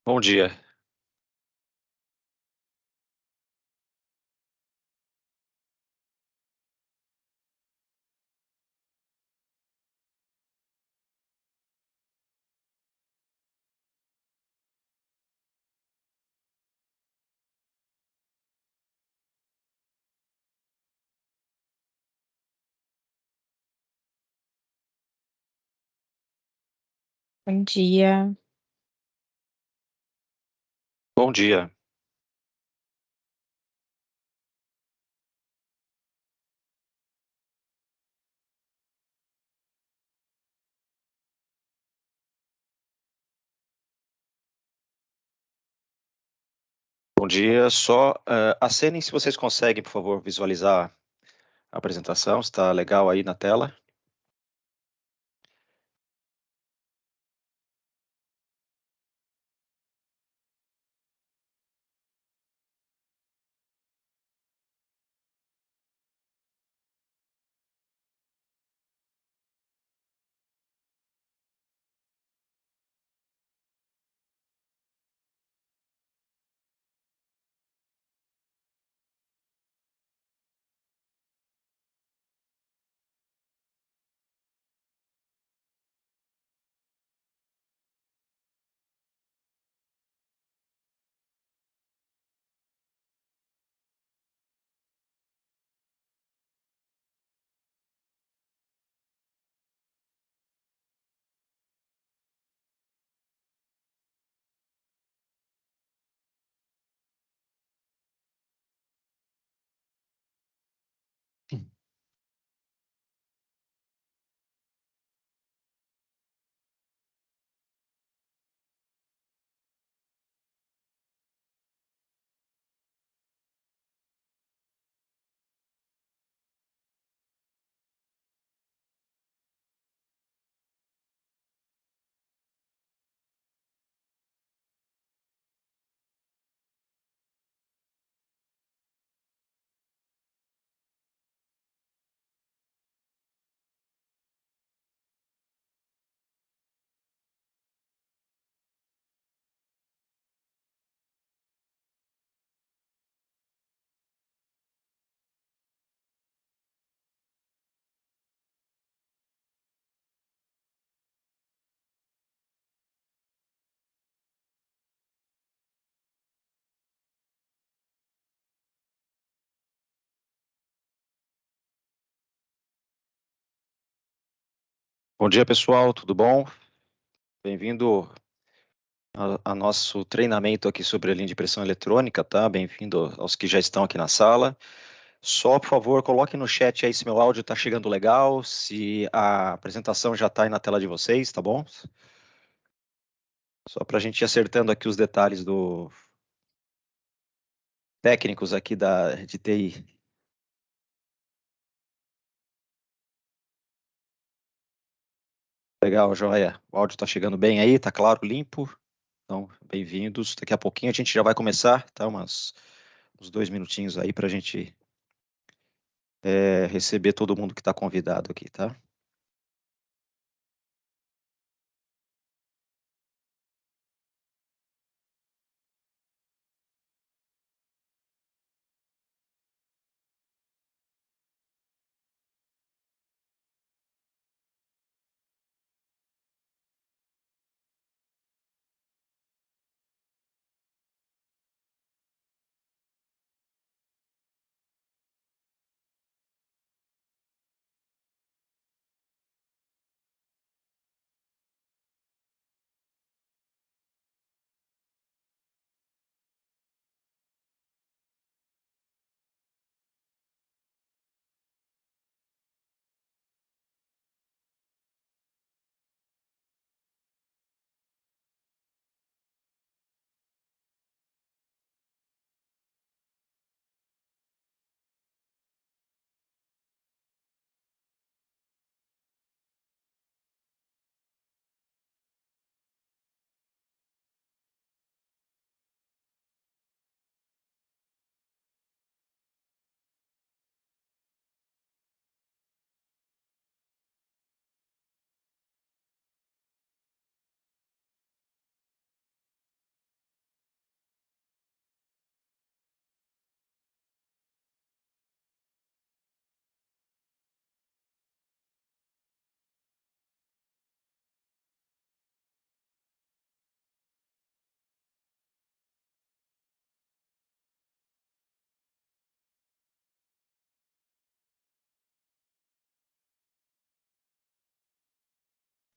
Bom dia. Bom dia. Bom dia. Bom dia. Só, acenem se vocês conseguem, por favor, visualizar a apresentação, está legal aí na tela? Bom dia, pessoal, tudo bom? Bem-vindo a nosso treinamento aqui sobre a linha de pressão eletrônica, tá? Bem-vindo aos que já estão aqui na sala. Só, por favor, coloque no chat aí se meu áudio está chegando legal, se a apresentação já está aí na tela de vocês, tá bom? Só para a gente ir acertando aqui os detalhes do técnicos aqui de TI. Legal, joia. O áudio está chegando bem aí, tá claro, limpo. Então, bem-vindos. Daqui a pouquinho a gente já vai começar, tá? Uns 2 minutinhos aí para a gente receber todo mundo que está convidado aqui, tá?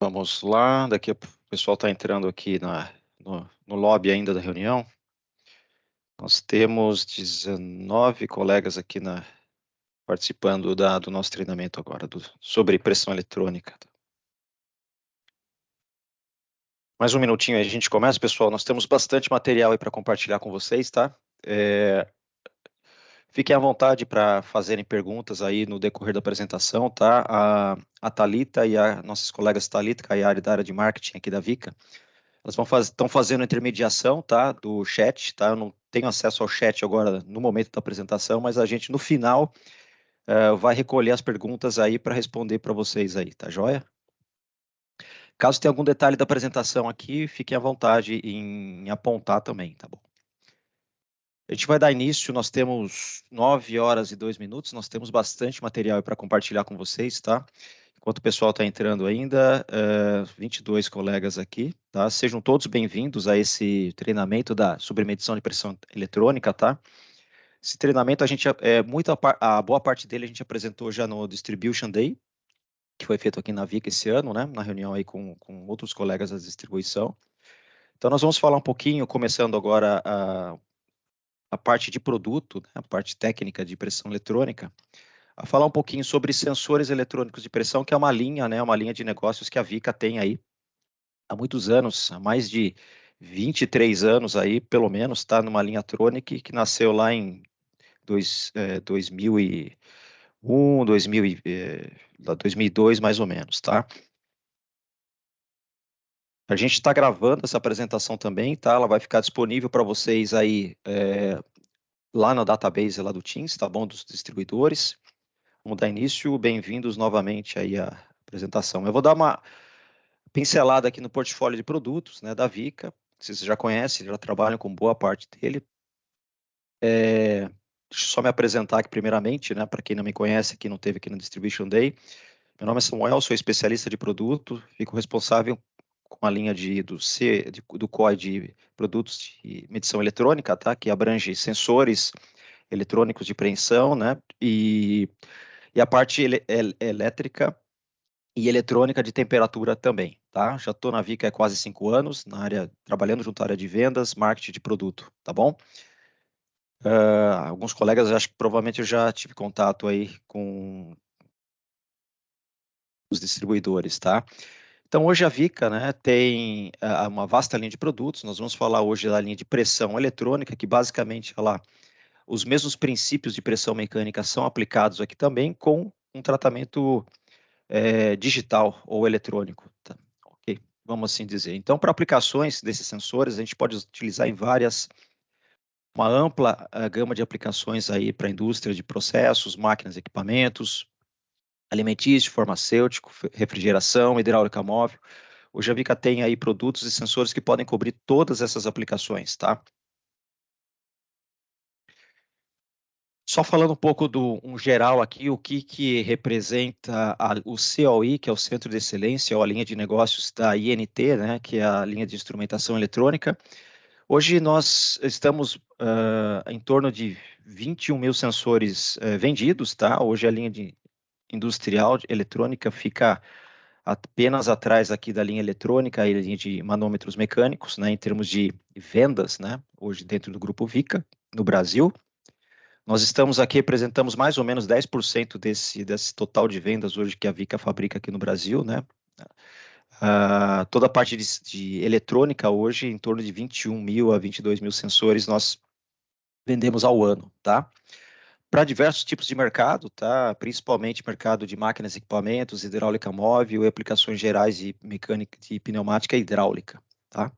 Vamos lá, daqui o pessoal está entrando aqui no lobby ainda da reunião. Nós temos 19 colegas aqui participando do nosso treinamento agora, sobre pressão eletrônica. Mais um minutinho aí, a gente começa, pessoal. Nós temos bastante material aí para compartilhar com vocês, tá? Fiquem à vontade para fazerem perguntas aí no decorrer da apresentação, tá? A Thalita e as nossas colegas Thalita e Kayari da área de marketing aqui da Vica, elas estão fazendo intermediação, tá? Do chat, tá? Eu não tenho acesso ao chat agora no momento da apresentação, mas a gente no final vai recolher as perguntas aí para responder para vocês aí, tá joia? Caso tenha algum detalhe da apresentação aqui, fiquem à vontade em apontar também, tá bom? A gente vai dar início, nós temos 9 horas e 2 minutos, nós temos bastante material para compartilhar com vocês, tá? Enquanto o pessoal está entrando ainda, 22 colegas aqui, tá? Sejam todos bem-vindos a esse treinamento sobre medição de pressão eletrônica, tá? Esse treinamento, a boa parte dele a gente apresentou já no Distribution Day, que foi feito aqui na Vica esse ano, né? Na reunião aí com outros colegas da distribuição. Então, nós vamos falar um pouquinho, começando agora a parte de produto, né, a parte técnica de pressão eletrônica, a falar um pouquinho sobre sensores eletrônicos de pressão, que é uma linha, né, uma linha de negócios que a Vica tem aí há muitos anos, há mais de 23 anos aí, pelo menos, está numa linha Tronic que nasceu lá em 2001, 2002, mais ou menos, tá? A gente está gravando essa apresentação também, tá? Ela vai ficar disponível para vocês aí lá no database lá do Teams, tá bom? Dos distribuidores. Vamos dar início. Bem-vindos novamente aí à apresentação. Eu vou dar uma pincelada aqui no portfólio de produtos, né, da Vica. Vocês já conhecem, já trabalham com boa parte dele. Deixa eu só me apresentar aqui primeiramente, né, para quem não me conhece, que não esteve aqui no Distribution Day. Meu nome é Samuel, sou especialista de produto, fico responsável com a linha do COE de produtos de medição eletrônica, tá, que abrange sensores eletrônicos de preensão, né, e a parte elétrica e eletrônica de temperatura também, tá? Já estou na Vica há quase 5 anos, trabalhando junto à área de vendas, marketing de produto, tá bom? Alguns colegas, acho que provavelmente eu já tive contato aí com os distribuidores, tá? Então, hoje a Vica, né, tem uma vasta linha de produtos. Nós vamos falar hoje da linha de pressão eletrônica, que basicamente, os mesmos princípios de pressão mecânica são aplicados aqui também, com um tratamento digital ou eletrônico, tá? Ok, vamos assim dizer. Então, para aplicações desses sensores, a gente pode utilizar uma ampla gama de aplicações aí para a indústria de processos, máquinas, equipamentos, alimentício, farmacêutico, refrigeração, hidráulica móvel. Hoje a Vica tem aí produtos e sensores que podem cobrir todas essas aplicações, tá? Só falando um pouco um geral aqui, o que representa o COI, que é o Centro de Excelência, ou a linha de negócios da INT, né, que é a linha de instrumentação eletrônica. Hoje nós estamos em torno de 21 mil sensores vendidos, tá? Hoje a linha de industrial de eletrônica fica apenas atrás aqui da linha eletrônica e da linha de manômetros mecânicos, né, em termos de vendas, né, hoje dentro do Grupo Vica, no Brasil. Nós estamos aqui, representamos mais ou menos 10% desse total de vendas hoje que a Vica fabrica aqui no Brasil, né? Toda a parte de eletrônica hoje, em torno de 21 mil a 22 mil sensores, nós vendemos ao ano, tá? Para diversos tipos de mercado, tá? Principalmente mercado de máquinas e equipamentos, hidráulica móvel e aplicações gerais de mecânica, de pneumática e hidráulica, tá?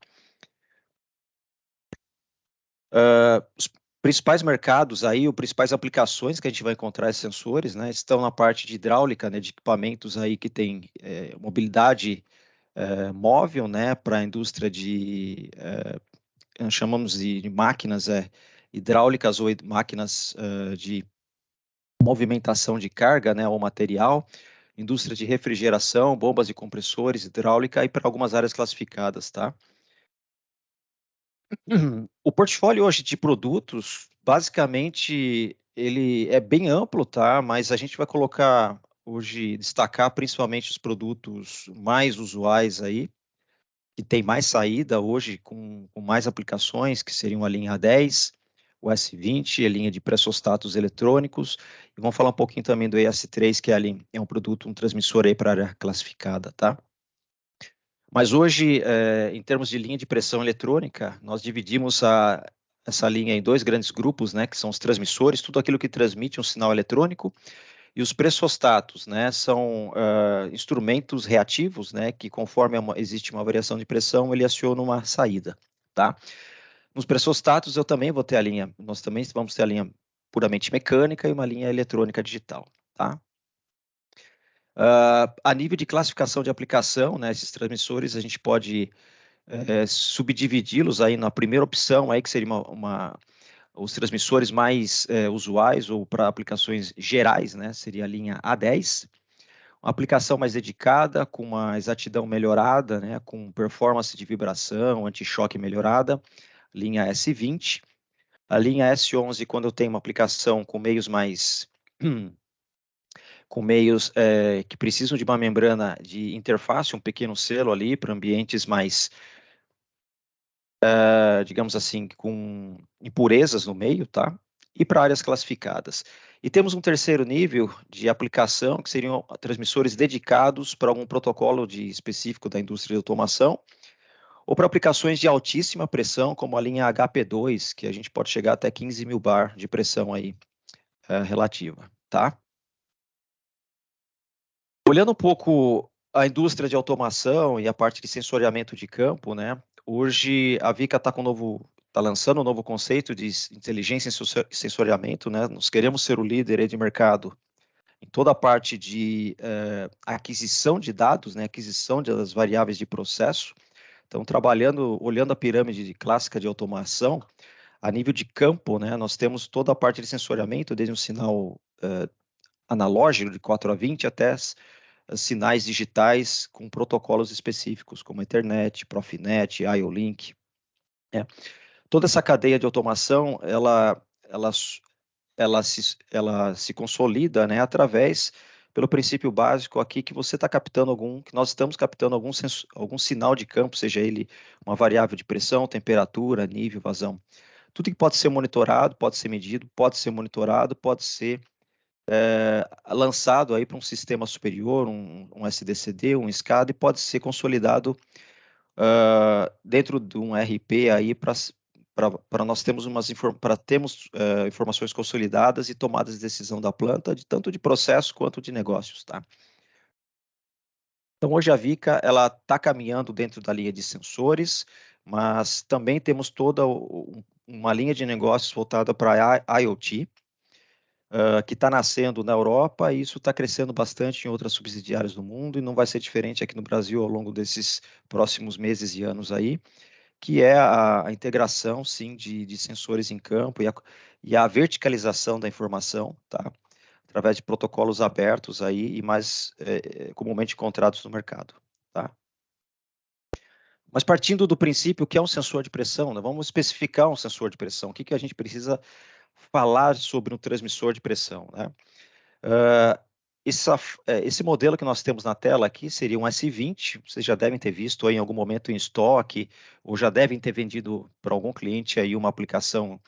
Os principais mercados aí, os principais aplicações que a gente vai encontrar esses sensores, né, estão na parte de hidráulica, né, de equipamentos aí que tem mobilidade móvel, né, para a indústria chamamos de máquinas hidráulicas ou máquinas de movimentação de carga, né, ou material, indústria de refrigeração, bombas e compressores, hidráulica e para algumas áreas classificadas, tá? O portfólio hoje de produtos, basicamente, ele é bem amplo, tá? Mas a gente vai colocar hoje destacar principalmente os produtos mais usuais aí, que tem mais saída hoje, com mais aplicações, que seriam a linha A10, o S20, a linha de pressostatos eletrônicos, e vamos falar um pouquinho também do ES3, que é um produto, um transmissor aí para área classificada, tá? Mas hoje, em termos de linha de pressão eletrônica, nós dividimos essa linha em dois grandes grupos, né, que são os transmissores, tudo aquilo que transmite um sinal eletrônico, e os pressostatos, né, são instrumentos reativos, né, que conforme existe uma variação de pressão, ele aciona uma saída, tá? Nos pressostatos eu também vou ter nós também vamos ter a linha puramente mecânica e uma linha eletrônica digital, tá? A nível de classificação de aplicação, né, esses transmissores a gente pode subdividi-los aí na primeira opção, aí que seria os transmissores mais usuais ou para aplicações gerais, né, seria a linha A10, uma aplicação mais dedicada, com uma exatidão melhorada, né, com performance de vibração, anti-choque melhorada, linha S20. A linha S11, quando eu tenho uma aplicação com meios mais com meios que precisam de uma membrana de interface, um pequeno selo ali para ambientes mais, digamos assim, com impurezas no meio, tá? E para áreas classificadas. E temos um terceiro nível de aplicação, que seriam transmissores dedicados para algum protocolo específico da indústria de automação, ou para aplicações de altíssima pressão, como a linha HP2, que a gente pode chegar até 15 mil bar de pressão aí, relativa, tá? Olhando um pouco a indústria de automação e a parte de sensoriamento de campo, né? Hoje a Vica está lançando um novo conceito de inteligência e sensoriamento, né? Nós queremos ser o líder aí de mercado em toda a parte de aquisição de dados, né? Aquisição das variáveis de processo. Então, olhando a pirâmide clássica de automação, a nível de campo, né? Nós temos toda a parte de sensoriamento, desde um sinal analógico de 4 a 20 até sinais digitais com protocolos específicos, como Ethernet, Profinet, IO-Link. Né? Toda essa cadeia de automação, ela se consolida, né, pelo princípio básico aqui que você está captando que nós estamos captando algum sinal de campo, seja ele uma variável de pressão, temperatura, nível, vazão. Tudo que pode ser monitorado, pode ser medido, pode ser monitorado, pode ser lançado aí para um sistema superior, um SDCD, um SCADA, e pode ser consolidado dentro de um RP aí para nós termos informações consolidadas e tomadas de decisão da planta, tanto de processo quanto de negócios, tá? Então, hoje a Vica, ela está caminhando dentro da linha de sensores, mas também temos toda uma linha de negócios voltada para IoT, que está nascendo na Europa, e isso está crescendo bastante em outras subsidiárias do mundo, e não vai ser diferente aqui no Brasil ao longo desses próximos meses e anos aí, que é a integração, sim, de sensores em campo e a verticalização da informação, tá? Através de protocolos abertos aí e mais comumente encontrados no mercado, tá? Mas partindo do princípio que é um sensor de pressão, né? Vamos especificar um sensor de pressão. O que a gente precisa falar sobre um transmissor de pressão, né? Esse modelo que nós temos na tela aqui seria um S20, vocês já devem ter visto aí em algum momento em estoque, ou já devem ter vendido para algum cliente aí uma aplicação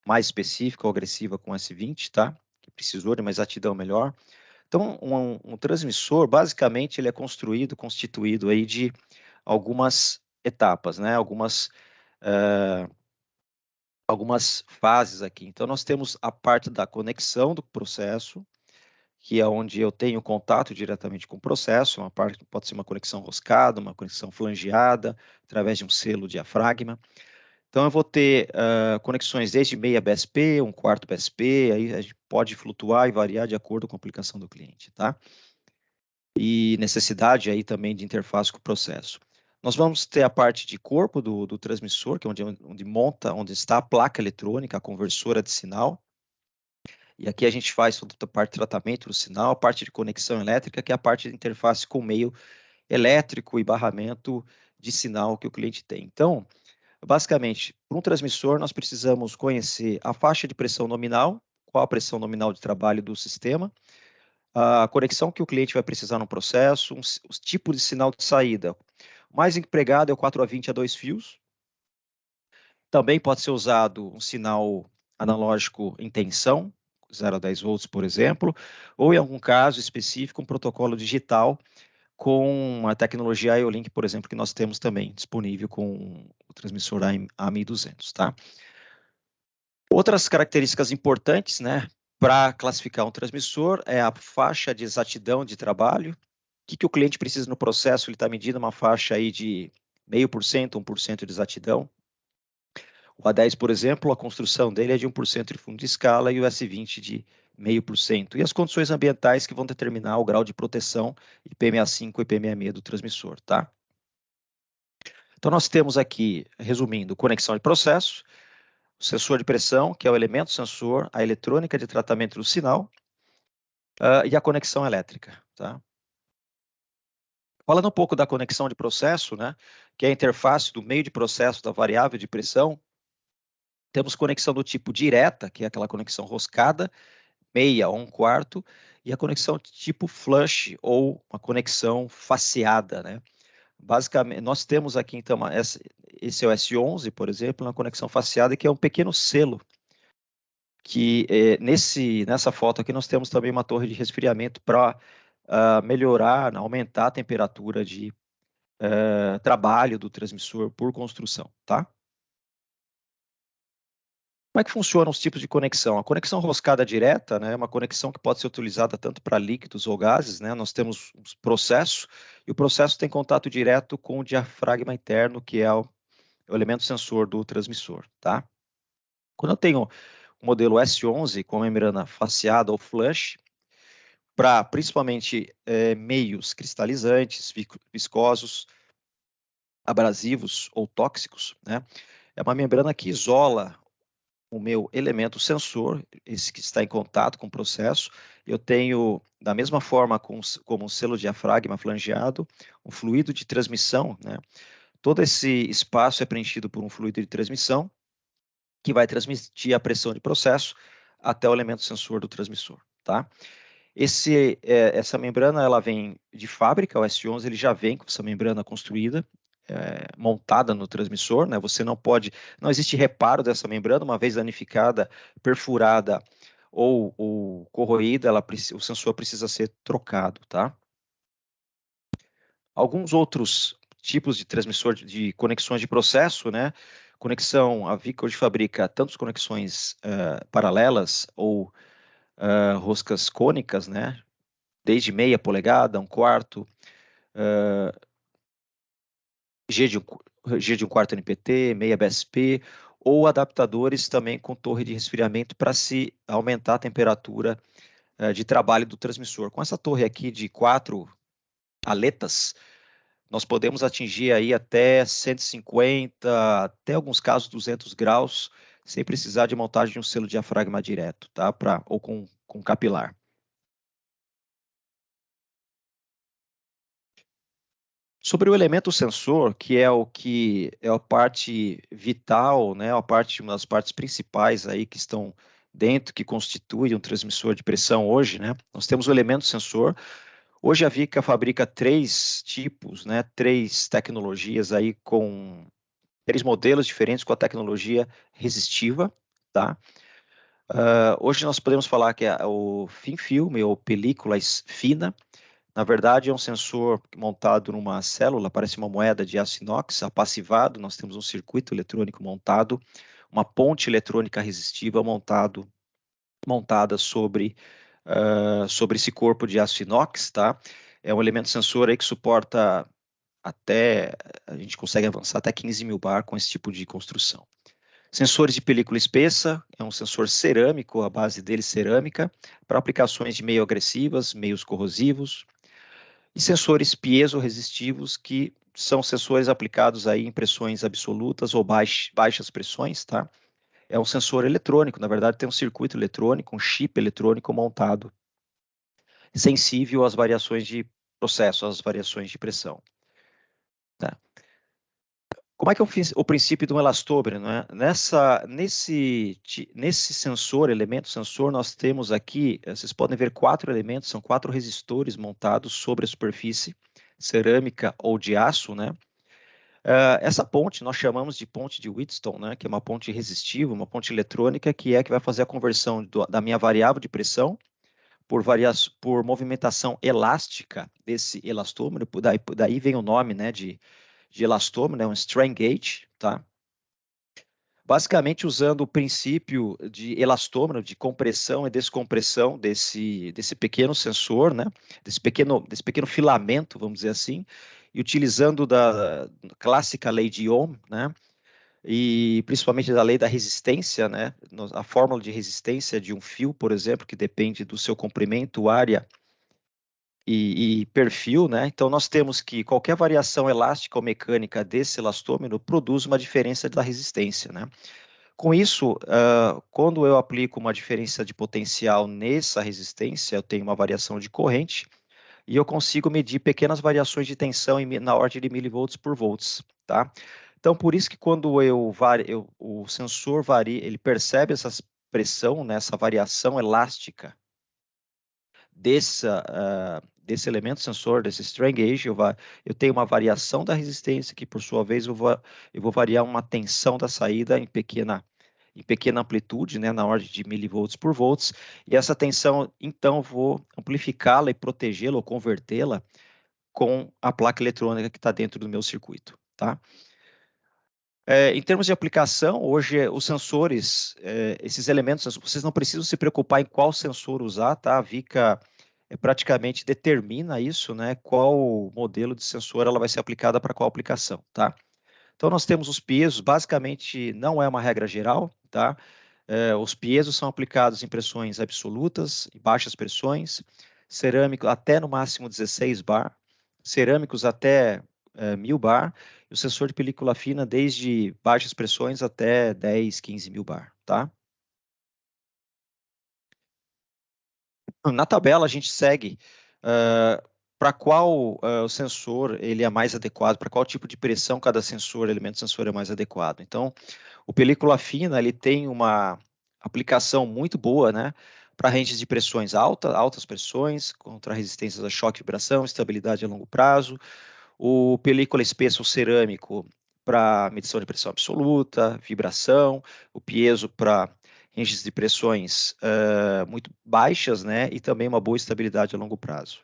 mais específica ou agressiva com S20, tá? Que precisou de uma exatidão melhor. Então, um transmissor, basicamente, ele é constituído aí de algumas etapas, né? Algumas fases aqui. Então, nós temos a parte da conexão do processo, que é onde eu tenho contato diretamente com o processo, pode ser uma conexão roscada, uma conexão flangeada, através de um selo diafragma. Então, eu vou ter conexões desde meia BSP, um quarto BSP, aí a gente pode flutuar e variar de acordo com a aplicação do cliente, tá? E necessidade aí também de interface com o processo. Nós vamos ter a parte de corpo do transmissor, que é onde está a placa eletrônica, a conversora de sinal. E aqui a gente faz toda a parte de tratamento do sinal, a parte de conexão elétrica, que é a parte de interface com o meio elétrico e barramento de sinal que o cliente tem. Então, basicamente, para um transmissor, nós precisamos conhecer a faixa de pressão nominal, qual a pressão nominal de trabalho do sistema, a conexão que o cliente vai precisar no processo, os tipos de sinal de saída. O mais empregado é o 4A20 a 2 fios. Também pode ser usado um sinal analógico em tensão, 0 a 10 volts, por exemplo, ou em algum caso específico, um protocolo digital com a tecnologia IO-Link, por exemplo, que nós temos também disponível com o transmissor AM1200, tá? Outras características importantes, né, para classificar um transmissor é a faixa de exatidão de trabalho. O que o cliente precisa no processo? Ele está medindo uma faixa aí de 0,5%, 1% de exatidão. O A10, por exemplo, a construção dele é de 1% de fundo de escala e o S20 de 0,5%. E as condições ambientais que vão determinar o grau de proteção IP65 e IP66 do transmissor, tá? Então, nós temos aqui, resumindo, conexão de processo, o sensor de pressão, que é o elemento sensor, a eletrônica de tratamento do sinal, e a conexão elétrica, tá? Falando um pouco da conexão de processo, né, que é a interface do meio de processo da variável de pressão, temos conexão do tipo direta, que é aquela conexão roscada, meia ou 1/4, e a conexão tipo flush, ou uma conexão faceada, né? Basicamente, nós temos aqui, então, esse é o S11, por exemplo, uma conexão faceada, que é um pequeno selo, que nessa foto aqui nós temos também uma torre de resfriamento para melhorar, aumentar a temperatura de trabalho do transmissor por construção, tá? Como é que funcionam os tipos de conexão? A conexão roscada direta, né, é uma conexão que pode ser utilizada tanto para líquidos ou gases, né? Nós temos um processo, e o processo tem contato direto com o diafragma interno, que é o elemento sensor do transmissor, tá? Quando eu tenho o modelo S11 com membrana faceada ou flush, para principalmente meios cristalizantes, viscosos, abrasivos ou tóxicos, né? É uma membrana que isola o meu elemento sensor, esse que está em contato com o processo. Eu tenho, da mesma forma como um selo diafragma flangeado, um fluido de transmissão, né? Todo esse espaço é preenchido por um fluido de transmissão que vai transmitir a pressão de processo até o elemento sensor do transmissor, tá? Essa membrana, ela vem de fábrica, o S11 ele já vem com essa membrana construída, montada no transmissor, né? Você não existe reparo dessa membrana, uma vez danificada, perfurada ou corroída, o sensor precisa ser trocado, tá? Alguns outros tipos de transmissor de conexões de processo, né? Conexão, a Vico hoje fabrica tanto conexões paralelas ou roscas cônicas, né? Desde meia polegada, 1/4, G de 1/4 NPT, meia BSP, ou adaptadores também com torre de resfriamento para se aumentar a temperatura de trabalho do transmissor. Com essa torre aqui de 4 aletas, nós podemos atingir aí até 150, até alguns casos 200 graus, sem precisar de montagem de um selo diafragma direto, tá? Ou com capilar. Sobre o elemento sensor, que é a parte vital, né, uma das partes principais aí que estão dentro, que constitui um transmissor de pressão hoje, né? Nós temos o elemento sensor. Hoje a Vica fabrica 3 tipos, né, 3 tecnologias aí com 3 modelos diferentes com a tecnologia resistiva, tá? Hoje nós podemos falar que é o thin film, ou película fina. Na verdade, é um sensor montado numa célula, parece uma moeda de aço inox, apassivado. Nós temos um circuito eletrônico montado, uma ponte eletrônica resistiva montada sobre esse corpo de aço inox, tá? É um elemento sensor aí que suporta a gente consegue avançar até 15.000 bar com esse tipo de construção. Sensores de película espessa, é um sensor cerâmico, a base dele cerâmica, para aplicações de meio agressivas, meios corrosivos, e sensores piezoresistivos, que são sensores aplicados aí em pressões absolutas ou baixas pressões, tá? É um sensor eletrônico, na verdade tem um circuito eletrônico, um chip eletrônico montado, sensível às variações de processo, às variações de pressão. Tá? Como é que eu fiz o princípio de um elastômero, né? Nesse sensor, elemento sensor, nós temos aqui, vocês podem ver 4 elementos, são 4 resistores montados sobre a superfície cerâmica ou de aço, né? Essa ponte nós chamamos de ponte de Wheatstone, né? Que é uma ponte resistiva, uma ponte eletrônica, que vai fazer a conversão da minha variável de pressão por movimentação elástica desse elastômero, daí vem o nome, né, de elastômero, né, um strain gauge, tá? Basicamente usando o princípio de elastômero, de compressão e descompressão desse pequeno sensor, né, desse pequeno filamento, vamos dizer assim, e utilizando da clássica lei de Ohm, né, e principalmente da lei da resistência, né, a fórmula de resistência de um fio, por exemplo, que depende do seu comprimento, área e perfil, né? Então nós temos que qualquer variação elástica ou mecânica desse elastômero produz uma diferença da resistência, né? Com isso, quando eu aplico uma diferença de potencial nessa resistência, eu tenho uma variação de corrente e eu consigo medir pequenas variações de tensão na ordem de milivolts por volts, tá? Então, por isso que quando o sensor varia, ele percebe essa pressão, né, essa variação elástica desse elemento sensor, desse strain gauge, eu tenho uma variação da resistência, que por sua vez eu vou variar uma tensão da saída em pequena amplitude, né, na ordem de milivolts por volts, e essa tensão, então, vou amplificá-la e protegê-la ou convertê-la com a placa eletrônica que está dentro do meu circuito, tá? Em termos de aplicação, hoje os sensores, esses elementos, vocês não precisam se preocupar em qual sensor usar, tá? A Vica praticamente determina isso, né? Qual modelo de sensor ela vai ser aplicada para qual aplicação, tá? Então nós temos os piesos, basicamente não é uma regra geral, tá? Os piesos são aplicados em pressões absolutas, em baixas pressões, cerâmico até no máximo 16 bar, cerâmicos até 1000 bar, e o sensor de película fina desde baixas pressões até 10, 15 mil bar, tá? Na tabela a gente segue para qual o sensor ele é mais adequado, para qual tipo de pressão cada sensor, elemento sensor é mais adequado. Então, o película fina ele tem uma aplicação muito boa, né, para ranges de pressões altas pressões, contra resistências a choque e vibração, estabilidade a longo prazo. O película espesso cerâmico para medição de pressão absoluta, vibração, o piezo para ranges de pressões muito baixas, né, e também uma boa estabilidade a longo prazo.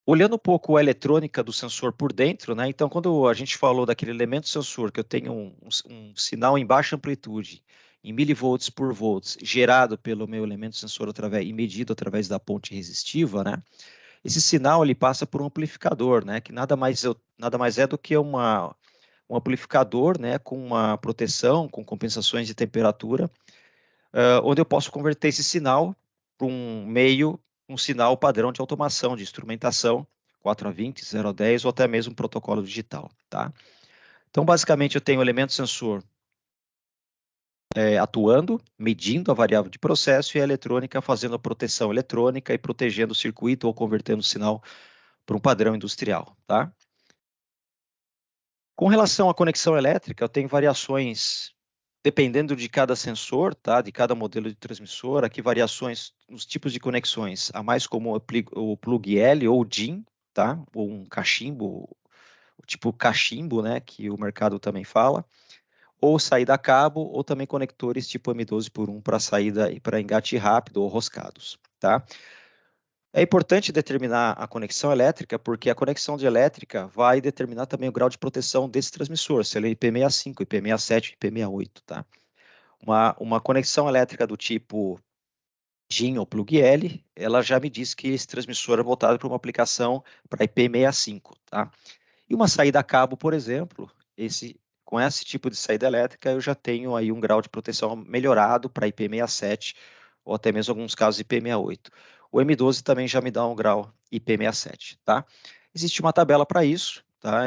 Olhando um pouco a eletrônica do sensor por dentro, né? Então, quando a gente falou daquele elemento sensor, que eu tenho um sinal em baixa amplitude, em milivolts por volts, gerado pelo meu elemento sensor e medido através da ponte resistiva, né? Esse sinal ele passa por um amplificador, né? Que nada mais é do que um amplificador, né? Com uma proteção, com compensações de temperatura, onde eu posso converter esse sinal para um sinal padrão de automação, de instrumentação, 4 a 20, 0 a 10, ou até mesmo um protocolo digital, tá? Então, basicamente, eu tenho o elemento sensor atuando, medindo a variável de processo, e a eletrônica fazendo a proteção eletrônica e protegendo o circuito ou convertendo o sinal para um padrão industrial, tá? Com relação à conexão elétrica, eu tenho variações dependendo de cada sensor, tá? De cada modelo de transmissor, aqui variações nos tipos de conexões. A mais comum é o plug L ou DIN, tá? Ou um cachimbo, o tipo cachimbo, né? Que o mercado também fala. Ou saída a cabo, ou também conectores tipo M12 por 1 para saída e para engate rápido ou roscados, tá? É importante determinar a conexão elétrica, porque a conexão de elétrica vai determinar também o grau de proteção desse transmissor, se ele é IP65, IP67, IP68, tá? Uma conexão elétrica do tipo DIN ou plug L, ela já me diz que esse transmissor é voltado para uma aplicação para IP65, tá? E uma saída a cabo, por exemplo, com esse tipo de saída elétrica, eu já tenho aí um grau de proteção melhorado para IP67 ou até mesmo em alguns casos IP68. O M12 também já me dá um grau IP67, tá? Existe uma tabela para isso, tá?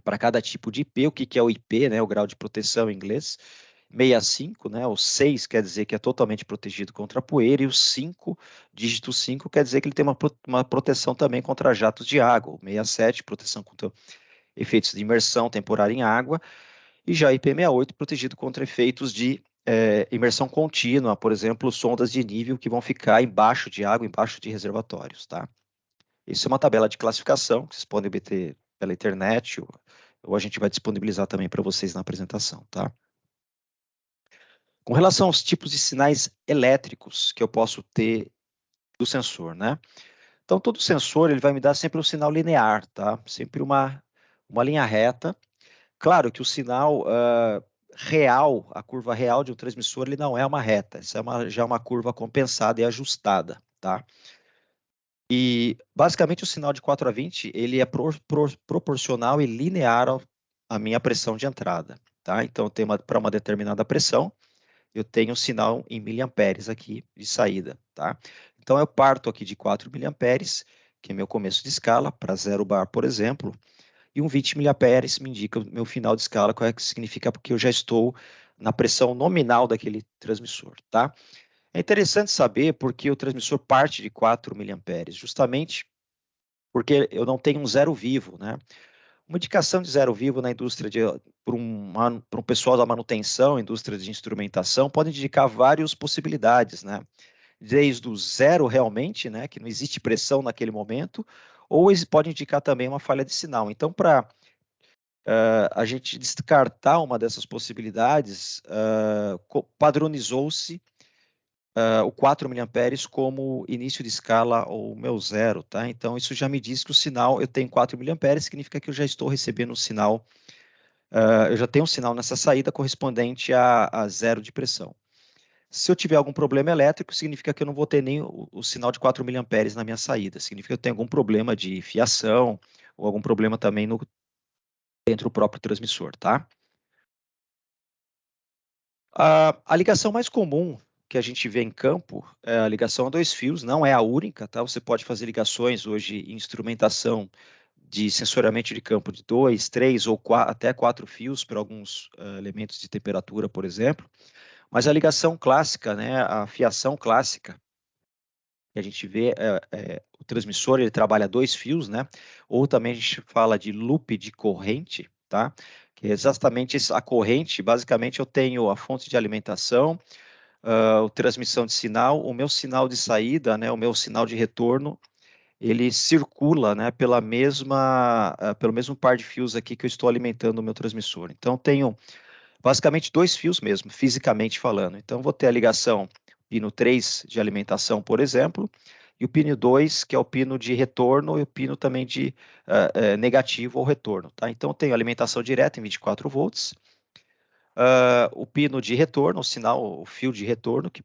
Para cada tipo de IP, o que é o IP, né? O grau de proteção em inglês. 65, né? O 6 quer dizer que é totalmente protegido contra a poeira, e o 5, dígito 5, quer dizer que ele tem uma proteção também contra jatos de água. O 67, proteção contra efeitos de imersão temporária em água, e já IP68, protegido contra efeitos de imersão contínua, por exemplo, sondas de nível que vão ficar embaixo de água, embaixo de reservatórios, tá? Isso é uma tabela de classificação que vocês podem obter pela internet, ou a gente vai disponibilizar também para vocês na apresentação, tá? Com relação aos tipos de sinais elétricos que eu posso ter do sensor, né? Então, todo sensor ele vai me dar sempre um sinal linear, tá? Sempre uma linha reta. Claro que o sinal real, a curva real de um transmissor, ele não é uma reta. Essa é já uma curva compensada e ajustada, tá? E, basicamente, o sinal de 4 a 20, ele é proporcional e linear à minha pressão de entrada, tá? Então, para uma determinada pressão, eu tenho um sinal em miliamperes aqui de saída, tá? Então, eu parto aqui de 4 miliamperes, que é meu começo de escala, para 0 bar, por exemplo, e um 20 miliamperes me indica o meu final de escala, qual é que significa porque eu já estou na pressão nominal daquele transmissor, tá? É interessante saber porque o transmissor parte de 4 miliamperes, justamente porque eu não tenho um zero vivo, né? Uma indicação de zero vivo na indústria para um pessoal da manutenção, indústria de instrumentação, pode indicar várias possibilidades, né? Desde o zero realmente, né, que não existe pressão naquele momento, ou pode indicar também uma falha de sinal. Então, para a gente descartar uma dessas possibilidades, padronizou-se o 4 miliamperes como início de escala ou meu zero, tá? Então, isso já me diz que o sinal, eu tenho 4 miliamperes, significa que eu já estou recebendo um sinal, eu já tenho um sinal nessa saída correspondente a zero de pressão. Se eu tiver algum problema elétrico, significa que eu não vou ter nem o sinal de 4 miliamperes na minha saída, significa que eu tenho algum problema de fiação, ou algum problema também dentro do próprio transmissor, tá? A ligação mais comum que a gente vê em campo é a ligação a dois fios, não é a única, tá? Você pode fazer ligações hoje em instrumentação de sensoriamento de campo de 2, 3 ou até 4 fios para alguns elementos de temperatura, por exemplo. Mas a ligação clássica, né, a fiação clássica, que a gente vê, o transmissor ele trabalha dois fios, né? Ou também a gente fala de loop de corrente, tá? Que é exatamente a corrente, basicamente eu tenho a fonte de alimentação, a transmissão de sinal, o meu sinal de saída, né, o meu sinal de retorno, ele circula, né, pelo mesmo par de fios aqui que eu estou alimentando o meu transmissor. Então, tenho basicamente dois fios mesmo, fisicamente falando. Então, vou ter a ligação pino 3 de alimentação, por exemplo, e o pino 2, que é o pino de retorno, e o pino também de negativo ou retorno, tá? Então, eu tenho alimentação direta em 24 volts, o pino de retorno, o sinal, o fio de retorno, que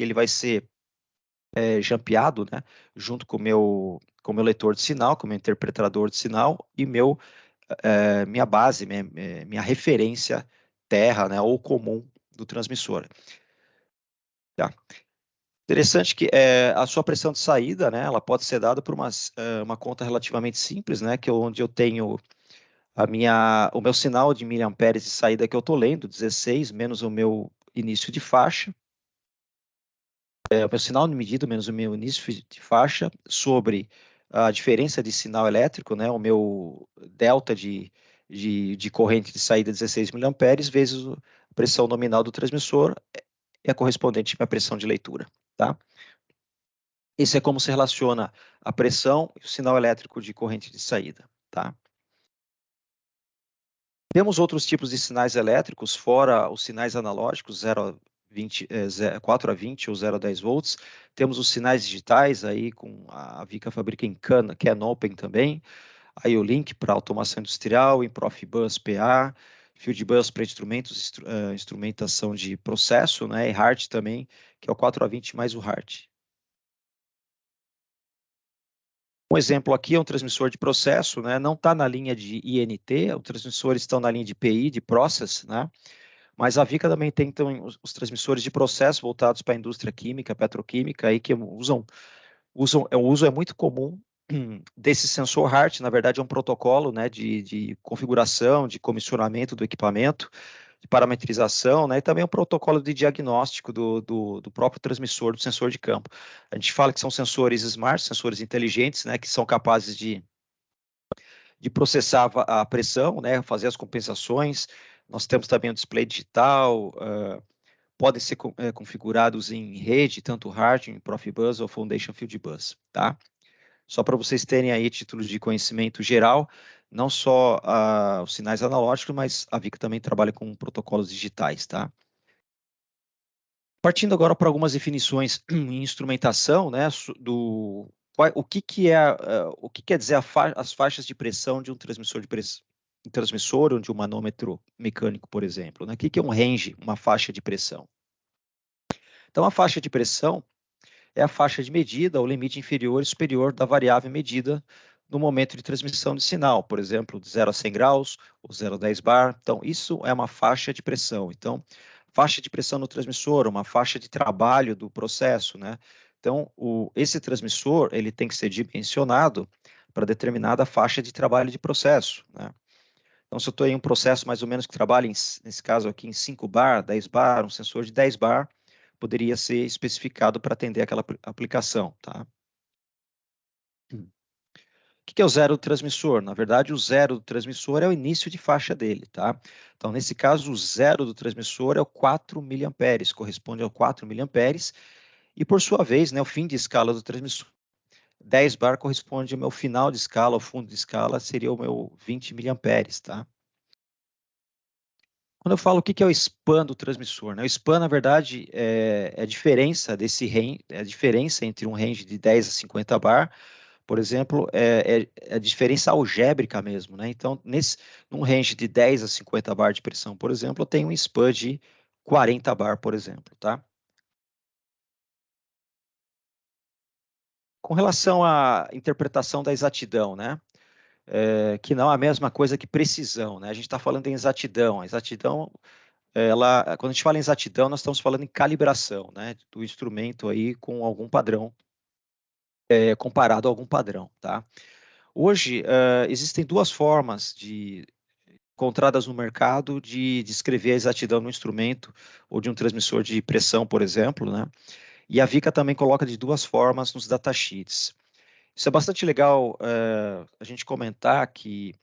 ele vai ser jampeado, né, junto com o meu leitor de sinal, com o meu interpretador de sinal e minha base, minha referência terra, né, ou comum do transmissor. Tá? Interessante que a sua pressão de saída, né, ela pode ser dada por uma conta relativamente simples, né, que onde eu tenho o meu sinal de miliamperes de saída que eu estou lendo, 16, menos o meu início de faixa, o meu sinal de medida menos o meu início de faixa, sobre a diferença de sinal elétrico, né, o meu delta de corrente de saída 16 miliamperes, vezes a pressão nominal do transmissor, é correspondente à minha pressão de leitura, tá? Isso é como se relaciona a pressão e o sinal elétrico de corrente de saída, tá? Temos outros tipos de sinais elétricos, fora os sinais analógicos, 0 a 20, 4 a 20 ou 0 a 10 volts. Temos os sinais digitais, aí com a Vica fabrica em Cana, que é Open também. A IO-Link para automação industrial, em Profibus PA, Fieldbus para instrumentação de processo, né? E HART também, que é o 4 a 20 mais o HART. Um exemplo aqui é um transmissor de processo, né? Não está na linha de INT, os transmissores estão na linha de PI, de Process, né? Mas a Vica também tem então, os transmissores de processo voltados para a indústria química, petroquímica, aí que o uso é muito comum desse sensor HART, na verdade é um protocolo, né, de configuração, de comissionamento do equipamento, de parametrização, né, e também um protocolo de diagnóstico do próprio transmissor, do sensor de campo. A gente fala que são sensores smart, sensores inteligentes, né, que são capazes de processar a pressão, né, fazer as compensações. Nós temos também o display digital, podem ser configurados em rede, tanto hardware, Profibus ou Foundation Field Bus, tá? Só para vocês terem aí títulos de conhecimento geral, não só os sinais analógicos, mas a VIC também trabalha com protocolos digitais, tá? Partindo agora para algumas definições em instrumentação, né, o que quer dizer as faixas de pressão de um transmissor de pressão, ou de um manômetro mecânico, por exemplo, né? O que é um range, uma faixa de pressão? Então, a faixa de pressão é a faixa de medida, ou limite inferior e superior da variável medida no momento de transmissão de sinal, por exemplo, de 0 a 100 graus ou 0 a 10 bar. Então, isso é uma faixa de pressão. Então, faixa de pressão no transmissor, uma faixa de trabalho do processo, né? Então, esse transmissor, ele tem que ser dimensionado para determinada faixa de trabalho de processo, né? Então, se eu estou em um processo mais ou menos que trabalha, nesse caso aqui, em 5 bar, 10 bar, um sensor de 10 bar, poderia ser especificado para atender aquela aplicação, tá? O que é o zero do transmissor? Na verdade, o zero do transmissor é o início de faixa dele, tá? Então, nesse caso, o zero do transmissor é o 4 miliamperes, corresponde ao 4 miliamperes, e por sua vez, né, o fim de escala do transmissor, 10 bar corresponde ao meu final de escala, o fundo de escala seria o meu 20 miliamperes, tá? Quando eu falo o que é o span do transmissor, né? O span, na verdade, é a diferença desse range, é a diferença entre um range de 10 a 50 bar, por exemplo, é a diferença algébrica mesmo, né? Então, num range de 10 a 50 bar de pressão, por exemplo, eu tenho um span de 40 bar, por exemplo, tá? Com relação à interpretação da exatidão, né? Que não é a mesma coisa que precisão, né? A gente está falando em exatidão. A exatidão, quando a gente fala em exatidão, nós estamos falando em calibração, né? Do instrumento aí com algum padrão, comparado a algum padrão, tá? Hoje, existem duas formas encontradas no mercado de descrever a exatidão no instrumento ou de um transmissor de pressão, por exemplo, né? E a Vica também coloca de duas formas nos datasheets. Isso é bastante legal a gente comentar que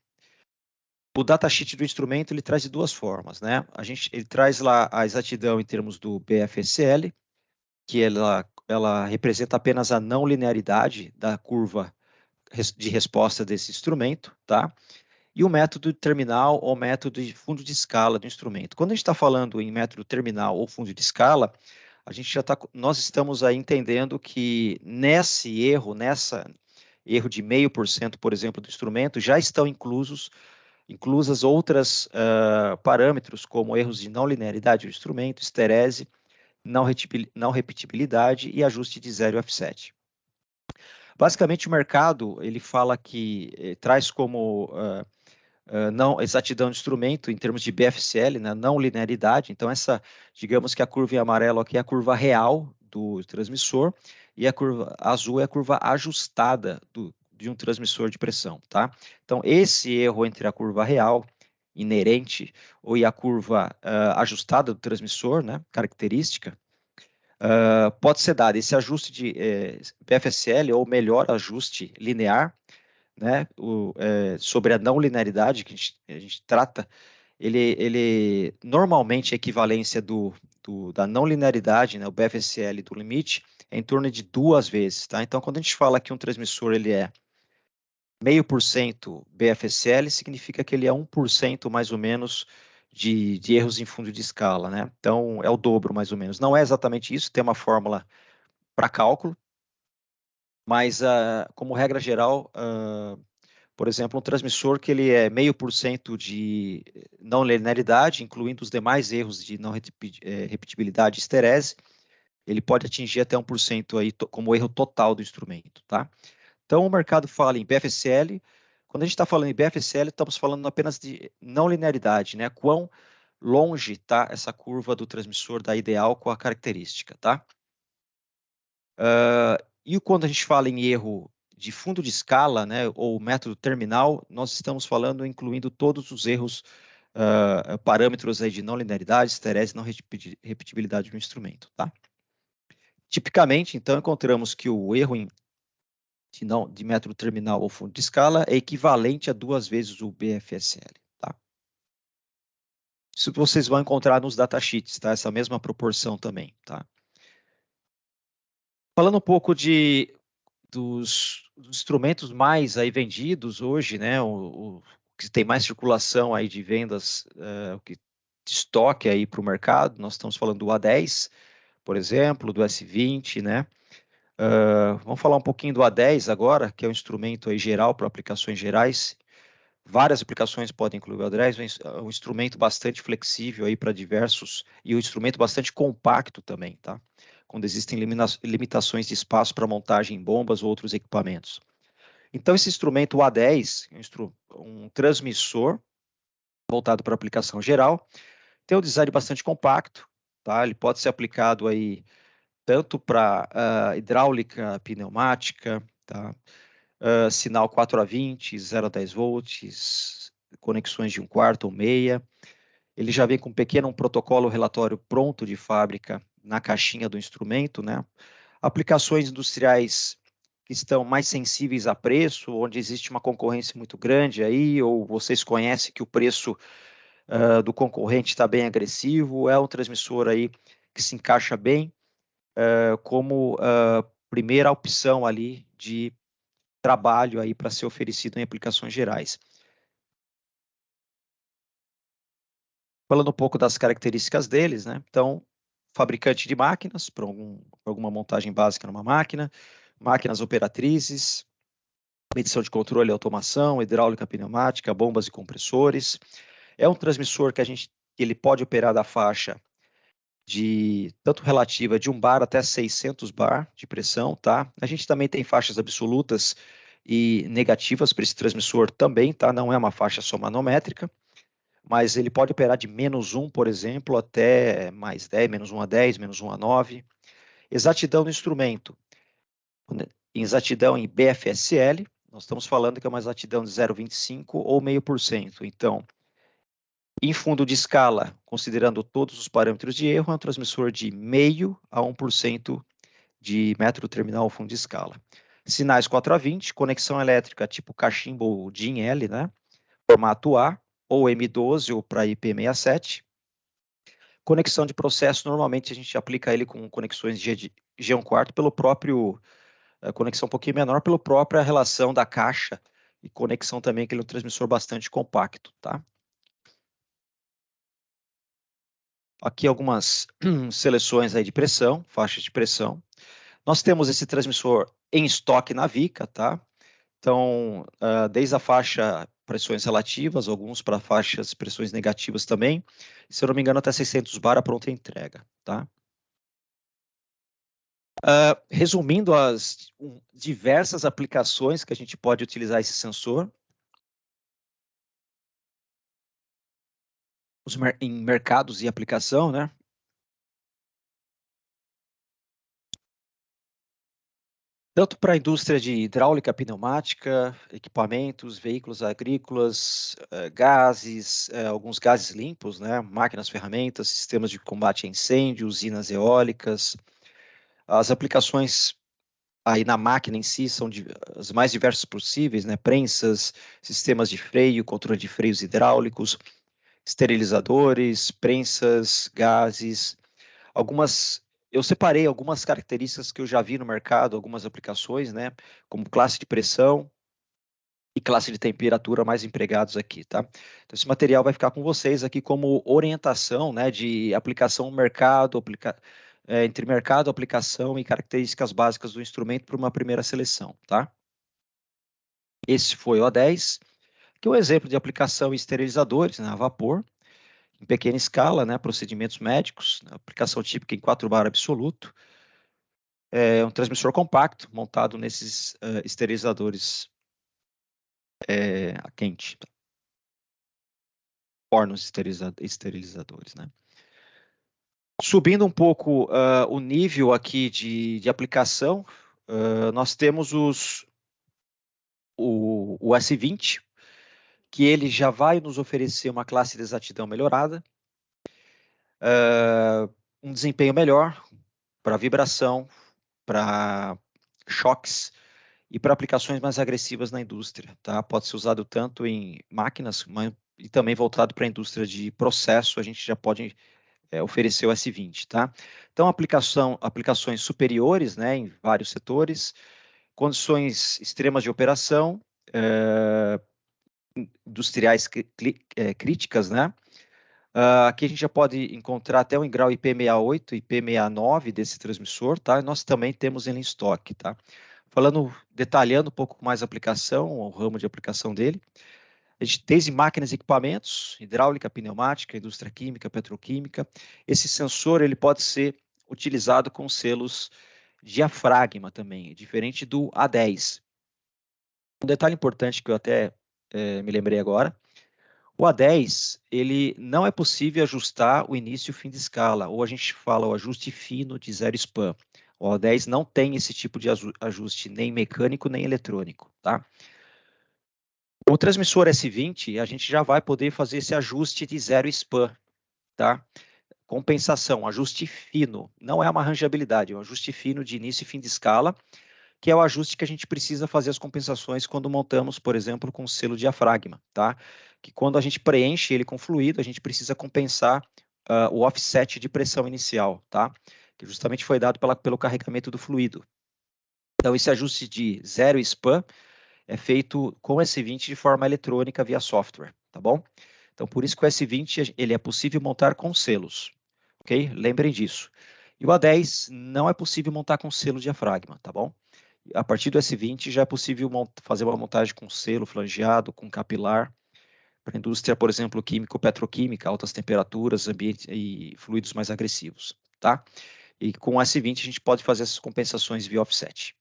o datasheet do instrumento ele traz de duas formas, né? Ele traz lá a exatidão em termos do BFSL, que ela representa apenas a não linearidade da curva de resposta desse instrumento, tá? E o método terminal ou método de fundo de escala do instrumento. Quando a gente está falando em método terminal ou fundo de escala, nós estamos aí entendendo que nesse erro de 0,5%, por exemplo, do instrumento, já estão inclusas outras parâmetros, como erros de não linearidade do instrumento, esterese, não repetibilidade e ajuste de zero offset. Basicamente, o mercado ele fala que traz como não exatidão de instrumento em termos de BFSL, né, não linearidade. Então, digamos que a curva em amarelo aqui é a curva real do transmissor e a curva azul é a curva ajustada de um transmissor de pressão, tá? Então, esse erro entre a curva real inerente e a curva ajustada do transmissor, né, característica, pode ser dado esse ajuste de BFSL ou melhor ajuste linear, né, sobre a não linearidade que a gente trata, ele normalmente a equivalência da não linearidade, né, o BFSL do limite, é em torno de 2 vezes, tá? Então, quando a gente fala que um transmissor ele é 0,5% BFSL, significa que ele é 1% mais ou menos de erros em fundo de escala, né? Então, é o dobro mais ou menos. Não é exatamente isso, tem uma fórmula para cálculo, mas como regra geral, por exemplo, um transmissor que ele é 0,5% de não linearidade, incluindo os demais erros de não repetibilidade e esterese, ele pode atingir até 1% aí como erro total do instrumento, tá? Então, o mercado fala em BFSL. Quando a gente está falando em BFSL, estamos falando apenas de não linearidade, né? Quão longe está essa curva do transmissor da ideal com a característica, tá? E quando a gente fala em erro de fundo de escala, né, ou método terminal, nós estamos falando incluindo todos os erros parâmetros aí de não linearidade, esterese e não repetibilidade do instrumento, tá? Tipicamente, então, encontramos que o erro de método terminal ou fundo de escala é equivalente a 2 vezes o BFSL, tá? Isso vocês vão encontrar nos datasheets, tá? Essa mesma proporção também, tá? Falando um pouco dos instrumentos mais aí vendidos hoje, né? O que tem mais circulação aí de vendas, o que de estoque aí para o mercado, nós estamos falando do A10, por exemplo, do S20, né? Vamos falar um pouquinho do A10 agora, que é um instrumento aí geral para aplicações gerais. Várias aplicações podem incluir o A10, é um instrumento bastante flexível aí para diversos, e um instrumento bastante compacto também, tá? Quando existem limitações de espaço para montagem em bombas ou outros equipamentos. Então, esse instrumento, o A10, um transmissor voltado para aplicação geral, tem um design bastante compacto, tá? Ele pode ser aplicado aí tanto para hidráulica, pneumática, tá? Sinal 4 a 20, 0 a 10 volts, conexões de 1/4 ou meia. Ele já vem com um protocolo relatório pronto de fábrica na caixinha do instrumento, né? Aplicações industriais que estão mais sensíveis a preço, onde existe uma concorrência muito grande aí, ou vocês conhecem que o preço do concorrente está bem agressivo, é um transmissor aí que se encaixa bem como primeira opção ali de trabalho aí para ser oferecido em aplicações gerais. Falando um pouco das características deles, né? Então, fabricante de máquinas, para alguma montagem básica numa máquina, máquinas operatrizes, medição de controle e automação, hidráulica pneumática, bombas e compressores. É um transmissor que ele pode operar da faixa tanto relativa de 1 bar até 600 bar de pressão, tá? A gente também tem faixas absolutas e negativas para esse transmissor também, tá? Não é uma faixa só manométrica, mas ele pode operar de -1, por exemplo, até mais 10, -1 a 10, -1 a 9. Exatidão do instrumento. Exatidão em BFSL, nós estamos falando que é uma exatidão de 0,25 ou 0,5%. Então, em fundo de escala, considerando todos os parâmetros de erro, é um transmissor de 0,5 a 1% de método terminal ou fundo de escala. Sinais 4 a 20, conexão elétrica tipo cachimbo ou DIN-L, né? Formato A, ou M12 ou para IP67. Conexão de processo, normalmente a gente aplica ele com conexões de G1/4 pelo próprio, conexão um pouquinho menor, pela própria relação da caixa e conexão também, que ele é um transmissor bastante compacto, tá? Aqui algumas seleções aí de pressão, faixas de pressão. Nós temos esse transmissor em estoque na Vica, tá? Então, desde a faixa pressões relativas, alguns para faixas pressões negativas também, se eu não me engano até 600 bar a pronta entrega, tá? Resumindo as diversas aplicações que a gente pode utilizar esse sensor, em mercados e aplicação, né? Tanto para a indústria de hidráulica pneumática, equipamentos, veículos agrícolas, gases, alguns gases limpos, né? Máquinas, ferramentas, sistemas de combate a incêndio, usinas eólicas. As aplicações aí na máquina em si são as mais diversas possíveis, né? Prensas, sistemas de freio, controle de freios hidráulicos, esterilizadores, prensas, gases, eu separei algumas características que eu já vi no mercado, algumas aplicações, né, como classe de pressão e classe de temperatura mais empregados aqui, tá? Então, esse material vai ficar com vocês aqui como orientação, né, de aplicação no mercado, entre mercado, aplicação e características básicas do instrumento para uma primeira seleção, tá? Esse foi o A10, que é um exemplo de aplicação em esterilizadores, né, a vapor, em pequena escala, né, procedimentos médicos, aplicação típica em 4 bar absoluto, é um transmissor compacto montado nesses esterilizadores a quente, fornos esterilizadores, né? Subindo um pouco o nível aqui de aplicação, nós temos o S20, que ele já vai nos oferecer uma classe de exatidão melhorada, um desempenho melhor para vibração, para choques e para aplicações mais agressivas na indústria, tá? Pode ser usado tanto em máquinas, e também voltado para a indústria de processo, a gente já pode oferecer o S20, tá? Então, aplicações superiores, né, em vários setores, condições extremas de operação, industriais críticas, né? Aqui a gente já pode encontrar até um grau IP68 e IP69 desse transmissor, tá? Nós também temos ele em estoque, tá? Detalhando um pouco mais a aplicação, o ramo de aplicação dele, a gente desde máquinas e equipamentos, hidráulica, pneumática, indústria química, petroquímica, esse sensor ele pode ser utilizado com selos diafragma também, diferente do A10. Um detalhe importante que eu até me lembrei agora, o A10, ele não é possível ajustar o início e o fim de escala, ou a gente fala o ajuste fino de zero span. O A10 não tem esse tipo de ajuste, nem mecânico, nem eletrônico, tá? O transmissor S20, a gente já vai poder fazer esse ajuste de zero span, tá? Compensação, ajuste fino, não é uma rangeabilidade, é um ajuste fino de início e fim de escala, que é o ajuste que a gente precisa fazer as compensações quando montamos, por exemplo, com selo diafragma, tá? Que quando a gente preenche ele com fluido, a gente precisa compensar o offset de pressão inicial, tá? Que justamente foi dado pelo carregamento do fluido. Então, esse ajuste de zero span é feito com o S20 de forma eletrônica via software, tá bom? Então, por isso que o S20 ele é possível montar com selos, ok? Lembrem disso. E o A10 não é possível montar com selo diafragma, tá bom? A partir do S20 já é possível fazer uma montagem com selo flangeado, com capilar, para a indústria, por exemplo, químico-petroquímica, altas temperaturas, ambiente e fluidos mais agressivos, tá? E com o S20 a gente pode fazer essas compensações via offset.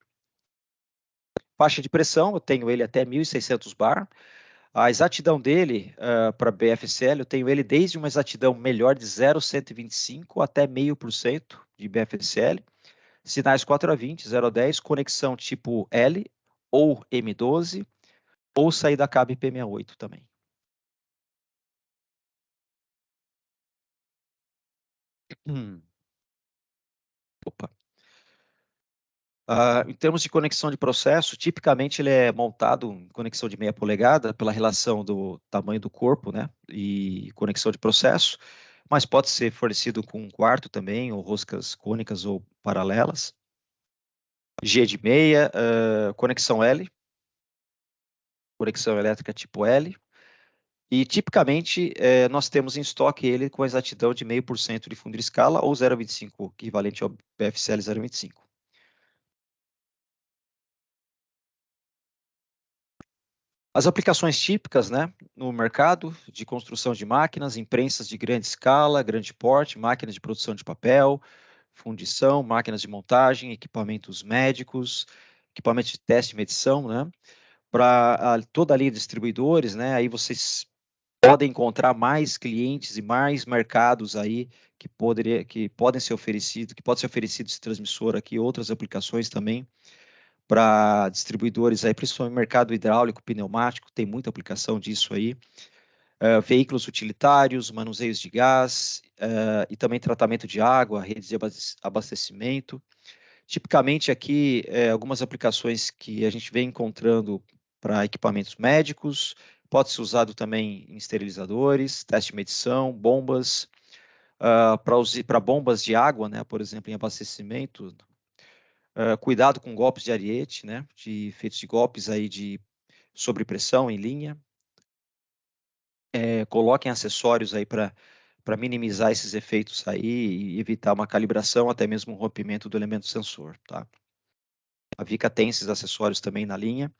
Faixa de pressão, eu tenho ele até 1.600 bar. A exatidão dele, para BFSL, eu tenho ele desde uma exatidão melhor de 0,125 até 0,5% de BFSL. Sinais 4 a 20, 0 a 10, conexão tipo L ou M12, ou saída cabo IP68 também. Opa. Em termos de conexão de processo, tipicamente ele é montado em conexão de meia polegada pela relação do tamanho do corpo, né, e conexão de processo, mas pode ser fornecido com um quarto também, ou roscas cônicas ou paralelas. G de meia, conexão L, conexão elétrica tipo L, e tipicamente nós temos em estoque ele com exatidão de 0,5% de fundo de escala ou 0,25, equivalente ao PFCL 0,25. As aplicações típicas, né, no mercado de construção de máquinas, imprensas de grande escala, grande porte, máquinas de produção de papel, fundição, máquinas de montagem, equipamentos médicos, equipamentos de teste e medição, né, para toda a linha de distribuidores, né, aí vocês podem encontrar mais clientes e mais mercados aí que podem ser oferecidos, que pode ser oferecido esse transmissor aqui, outras aplicações também, para distribuidores aí, principalmente mercado hidráulico, pneumático, tem muita aplicação disso aí. Veículos utilitários, manuseios de gás, e também tratamento de água, redes de abastecimento. Tipicamente aqui, algumas aplicações que a gente vem encontrando para equipamentos médicos, pode ser usado também em esterilizadores, teste de medição, bombas, para bombas de água, né, por exemplo, em abastecimento, cuidado com golpes de ariete, né, de efeitos de golpes aí de sobrepressão em linha. Coloquem acessórios aí para minimizar esses efeitos aí e evitar uma calibração, até mesmo um rompimento do elemento sensor, tá? A Vica tem esses acessórios também na linha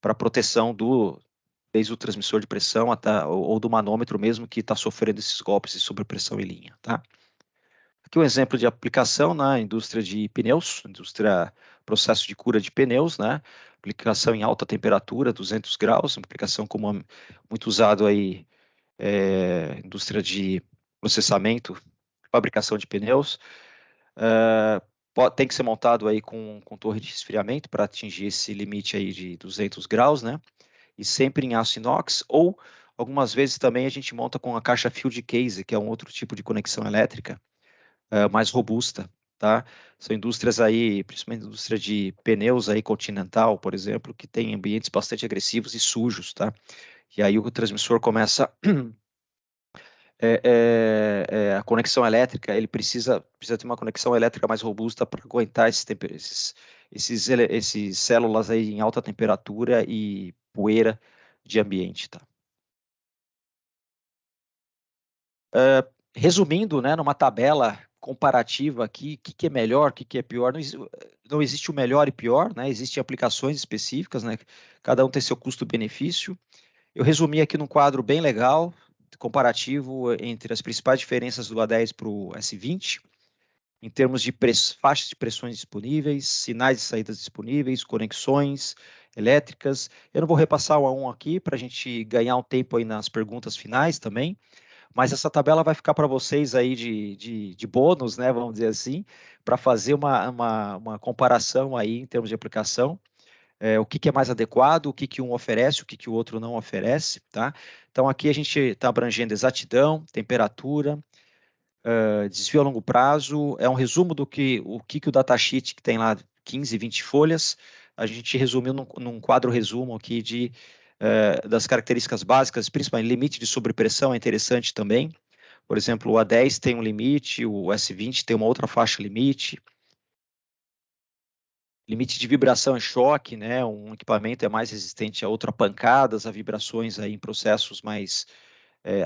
para proteção desde o transmissor de pressão até, ou do manômetro mesmo que está sofrendo esses golpes de sobrepressão em linha, tá? Aqui um exemplo de aplicação na indústria de pneus, processo de cura de pneus, né? Aplicação em alta temperatura, 200 graus, aplicação como muito usado aí, indústria de processamento, fabricação de pneus. Tem que ser montado aí com torre de resfriamento para atingir esse limite aí de 200 graus, né? e sempre em aço inox, ou algumas vezes também a gente monta com a caixa field case, que é um outro tipo de conexão elétrica mais robusta, tá? São indústrias aí, principalmente a indústria de pneus aí continental, por exemplo, que tem ambientes bastante agressivos e sujos, tá? E aí o transmissor começa a conexão elétrica, ele precisa ter uma conexão elétrica mais robusta para aguentar esses células aí em alta temperatura e poeira de ambiente, tá? Resumindo, né, numa tabela comparativa aqui, o que é melhor, o que é pior, não existe o melhor e pior, né? Existem aplicações específicas, né? Cada um tem seu custo-benefício. Eu resumi aqui num quadro bem legal, comparativo entre as principais diferenças do A10 para o S20, em termos de faixas de pressões disponíveis, sinais de saídas disponíveis, conexões elétricas. Eu não vou repassar um a um aqui para a gente ganhar um tempo aí nas perguntas finais também, mas essa tabela vai ficar para vocês aí de bônus, né, vamos dizer assim, para fazer uma comparação aí em termos de aplicação. O que é mais adequado, o que um oferece, o que o outro não oferece, tá? Então aqui a gente está abrangendo exatidão, temperatura, desvio a longo prazo, é um resumo do que o datasheet, que tem lá 15, 20 folhas, a gente resumiu num quadro resumo aqui das características básicas, principalmente limite de sobrepressão é interessante também. Por exemplo, o A10 tem um limite, o S20 tem uma outra faixa limite. Limite de vibração e choque, né? Um equipamento é mais resistente a ultrapancadas, a vibrações aí em processos mais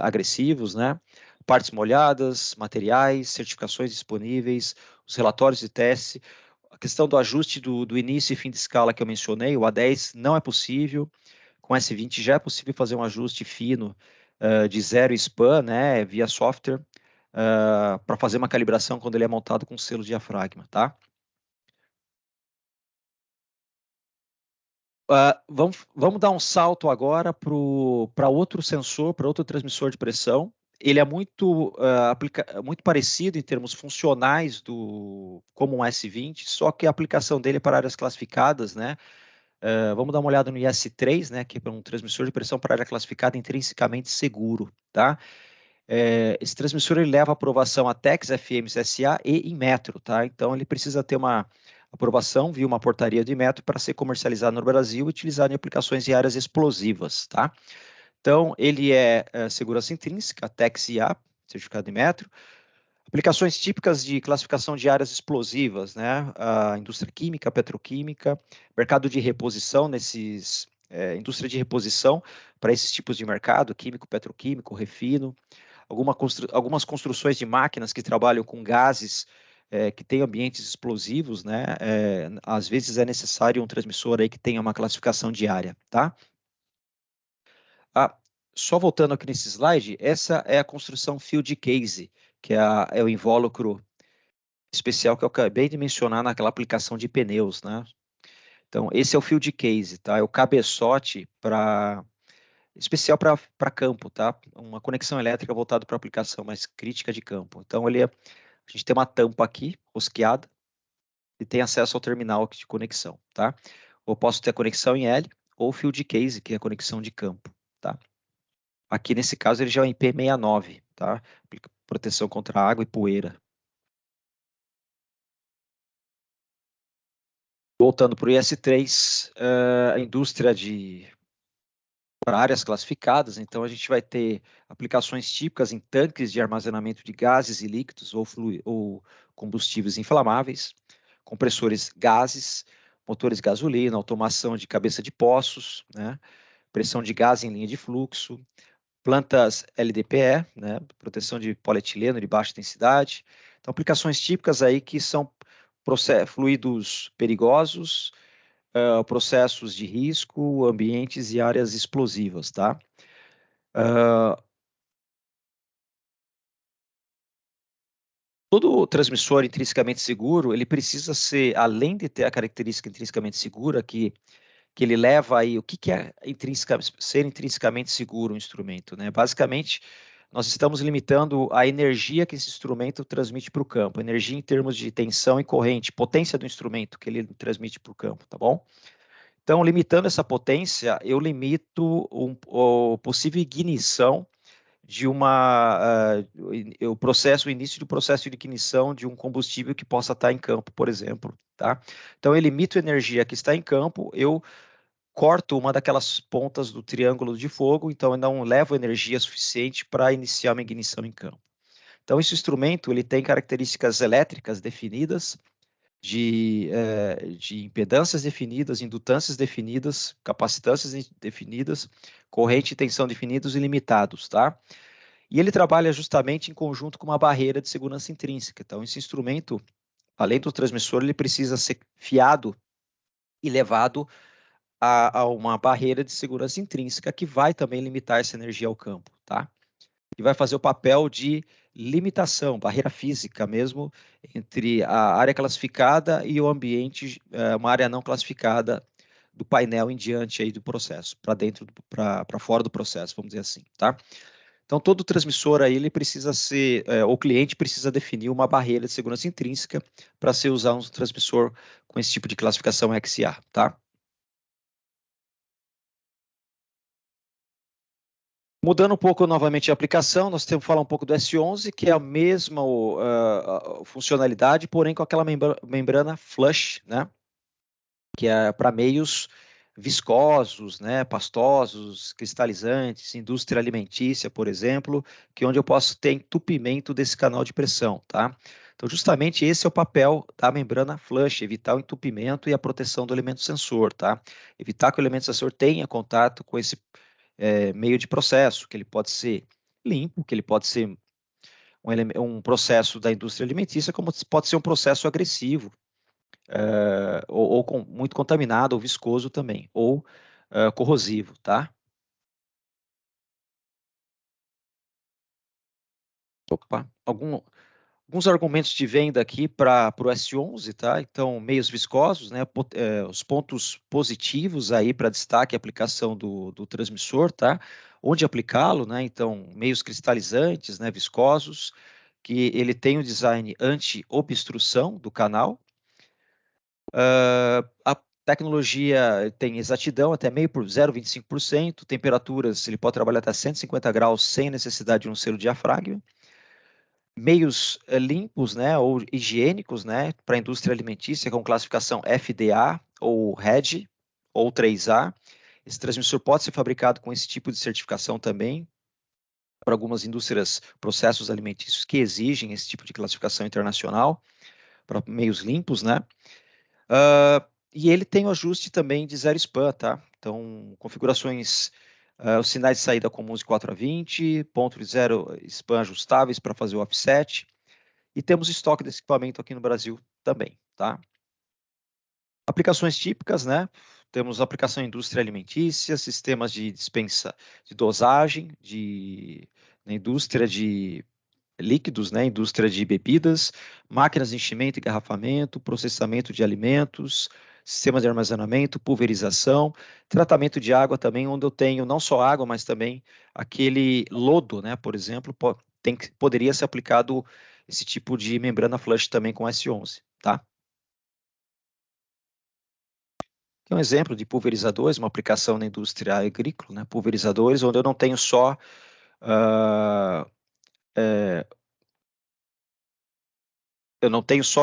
agressivos, né? Partes molhadas, materiais, certificações disponíveis, os relatórios de teste, a questão do ajuste do início e fim de escala que eu mencionei, o A10 não é possível, com o S20 já é possível fazer um ajuste fino de zero span, né? Via software, para fazer uma calibração quando ele é montado com selo diafragma, tá? Vamos dar um salto agora para outro sensor, para outro transmissor de pressão. Ele é muito parecido em termos funcionais como um S20, só que a aplicação dele é para áreas classificadas, né? Vamos dar uma olhada no IS3, né? Que é um transmissor de pressão para área classificada intrinsecamente seguro, tá? Esse transmissor ele leva aprovação a TEX, FMs, SA e Inmetro, tá? Então ele precisa ter uma aprovação via uma portaria de Inmetro para ser comercializado no Brasil e utilizado em aplicações de áreas explosivas, tá? Então ele é segurança intrínseca, TEX IA, certificado de Inmetro. Aplicações típicas de classificação de áreas explosivas, né? A indústria química, petroquímica, mercado de reposição indústria de reposição para esses tipos de mercado, químico, petroquímico, refino, algumas construções de máquinas que trabalham com gases que têm ambientes explosivos, né? Às vezes é necessário um transmissor aí que tenha uma classificação diária, tá? Ah, só voltando aqui nesse slide, essa é a construção field case, que é o invólucro especial que eu acabei de mencionar naquela aplicação de pneus, né? Então, esse é o field case, tá? É o cabeçote especial para campo, tá? Uma conexão elétrica voltada para aplicação mais crítica de campo. Então, a gente tem uma tampa aqui, rosqueada, e tem acesso ao terminal de conexão, tá? Ou posso ter a conexão em L, ou field case, que é a conexão de campo, tá? Aqui, nesse caso, ele já é o IP69, tá? Proteção contra água e poeira. Voltando para o IS3, a indústria para áreas classificadas, então a gente vai ter aplicações típicas em tanques de armazenamento de gases e líquidos ou combustíveis inflamáveis, compressores gases, motores gasolina, automação de cabeça de poços, né, pressão de gás em linha de fluxo, plantas LDPE, né, proteção de polietileno de baixa densidade. Então, aplicações típicas aí que são fluidos perigosos, processos de risco, ambientes e áreas explosivas, tá? Todo transmissor intrinsecamente seguro, ele precisa ser, além de ter a característica intrinsecamente segura, que ele leva aí, o que é ser intrinsecamente seguro um instrumento, né? Basicamente, nós estamos limitando a energia que esse instrumento transmite para o campo, energia em termos de tensão e corrente, potência do instrumento que ele transmite para o campo, tá bom? Então, limitando essa potência, eu limito a possível ignição de o início do processo de ignição de um combustível que possa estar em campo, por exemplo, tá? Então, eu limito a energia que está em campo, eu corto uma daquelas pontas do triângulo de fogo, então eu não levo energia suficiente para iniciar uma ignição em campo. Então, esse instrumento ele tem características elétricas definidas, de impedâncias definidas, indutâncias definidas, capacitâncias definidas, corrente e tensão definidos e limitados, tá? E ele trabalha justamente em conjunto com uma barreira de segurança intrínseca. Então, esse instrumento, além do transmissor, ele precisa ser fiado e levado a uma barreira de segurança intrínseca que vai também limitar essa energia ao campo, tá? E vai fazer o papel de limitação, barreira física mesmo, entre a área classificada e o ambiente, uma área não classificada do painel em diante aí do processo, para dentro, para fora do processo, vamos dizer assim, tá? Então, todo transmissor aí, ele precisa ser, o cliente precisa definir uma barreira de segurança intrínseca para se usar um transmissor com esse tipo de classificação XA, tá? Mudando um pouco novamente a aplicação, nós temos que falar um pouco do S11, que é a mesma funcionalidade, porém com aquela membrana flush, né? Que é para meios viscosos, né, pastosos, cristalizantes, indústria alimentícia, por exemplo, que é onde eu posso ter entupimento desse canal de pressão, tá? Então, justamente esse é o papel da membrana flush, evitar o entupimento e a proteção do elemento sensor, tá? Evitar que o elemento sensor tenha contato com esse meio de processo, que ele pode ser limpo, que ele pode ser um processo da indústria alimentícia, como pode ser um processo agressivo, ou muito contaminado, ou viscoso também, ou corrosivo, tá? Opa, alguns argumentos de venda aqui para o S11, tá? Então, meios viscosos, né? Os pontos positivos aí para destaque a aplicação do transmissor, tá? Onde aplicá-lo, né? Então, meios cristalizantes, né? Viscosos, que ele tem o design anti-obstrução do canal. A tecnologia tem exatidão até 0,25%, temperaturas, ele pode trabalhar até 150 graus sem necessidade de um selo diafragma. Meios limpos, né, ou higiênicos, né, para a indústria alimentícia com classificação FDA ou RED ou 3A. Esse transmissor pode ser fabricado com esse tipo de certificação também para algumas indústrias, processos alimentícios que exigem esse tipo de classificação internacional para meios limpos, né? E ele tem o ajuste também de zero spam, tá? Então, configurações, os sinais de saída comuns de 4 a 20, ponto de zero spam ajustáveis para fazer o offset, e temos estoque desse equipamento aqui no Brasil também, tá? Aplicações típicas, né? Temos aplicação em indústria alimentícia, sistemas de dispensa de dosagem, na indústria de líquidos, né? Indústria de bebidas, máquinas de enchimento e engarrafamento, processamento de alimentos, sistemas de armazenamento, pulverização, tratamento de água também, onde eu tenho não só água, mas também aquele lodo, né? Por exemplo, poderia ser aplicado esse tipo de membrana flush também com S11, tá? Tem um exemplo de pulverizadores, uma aplicação na indústria agrícola, né? Pulverizadores, onde eu não tenho só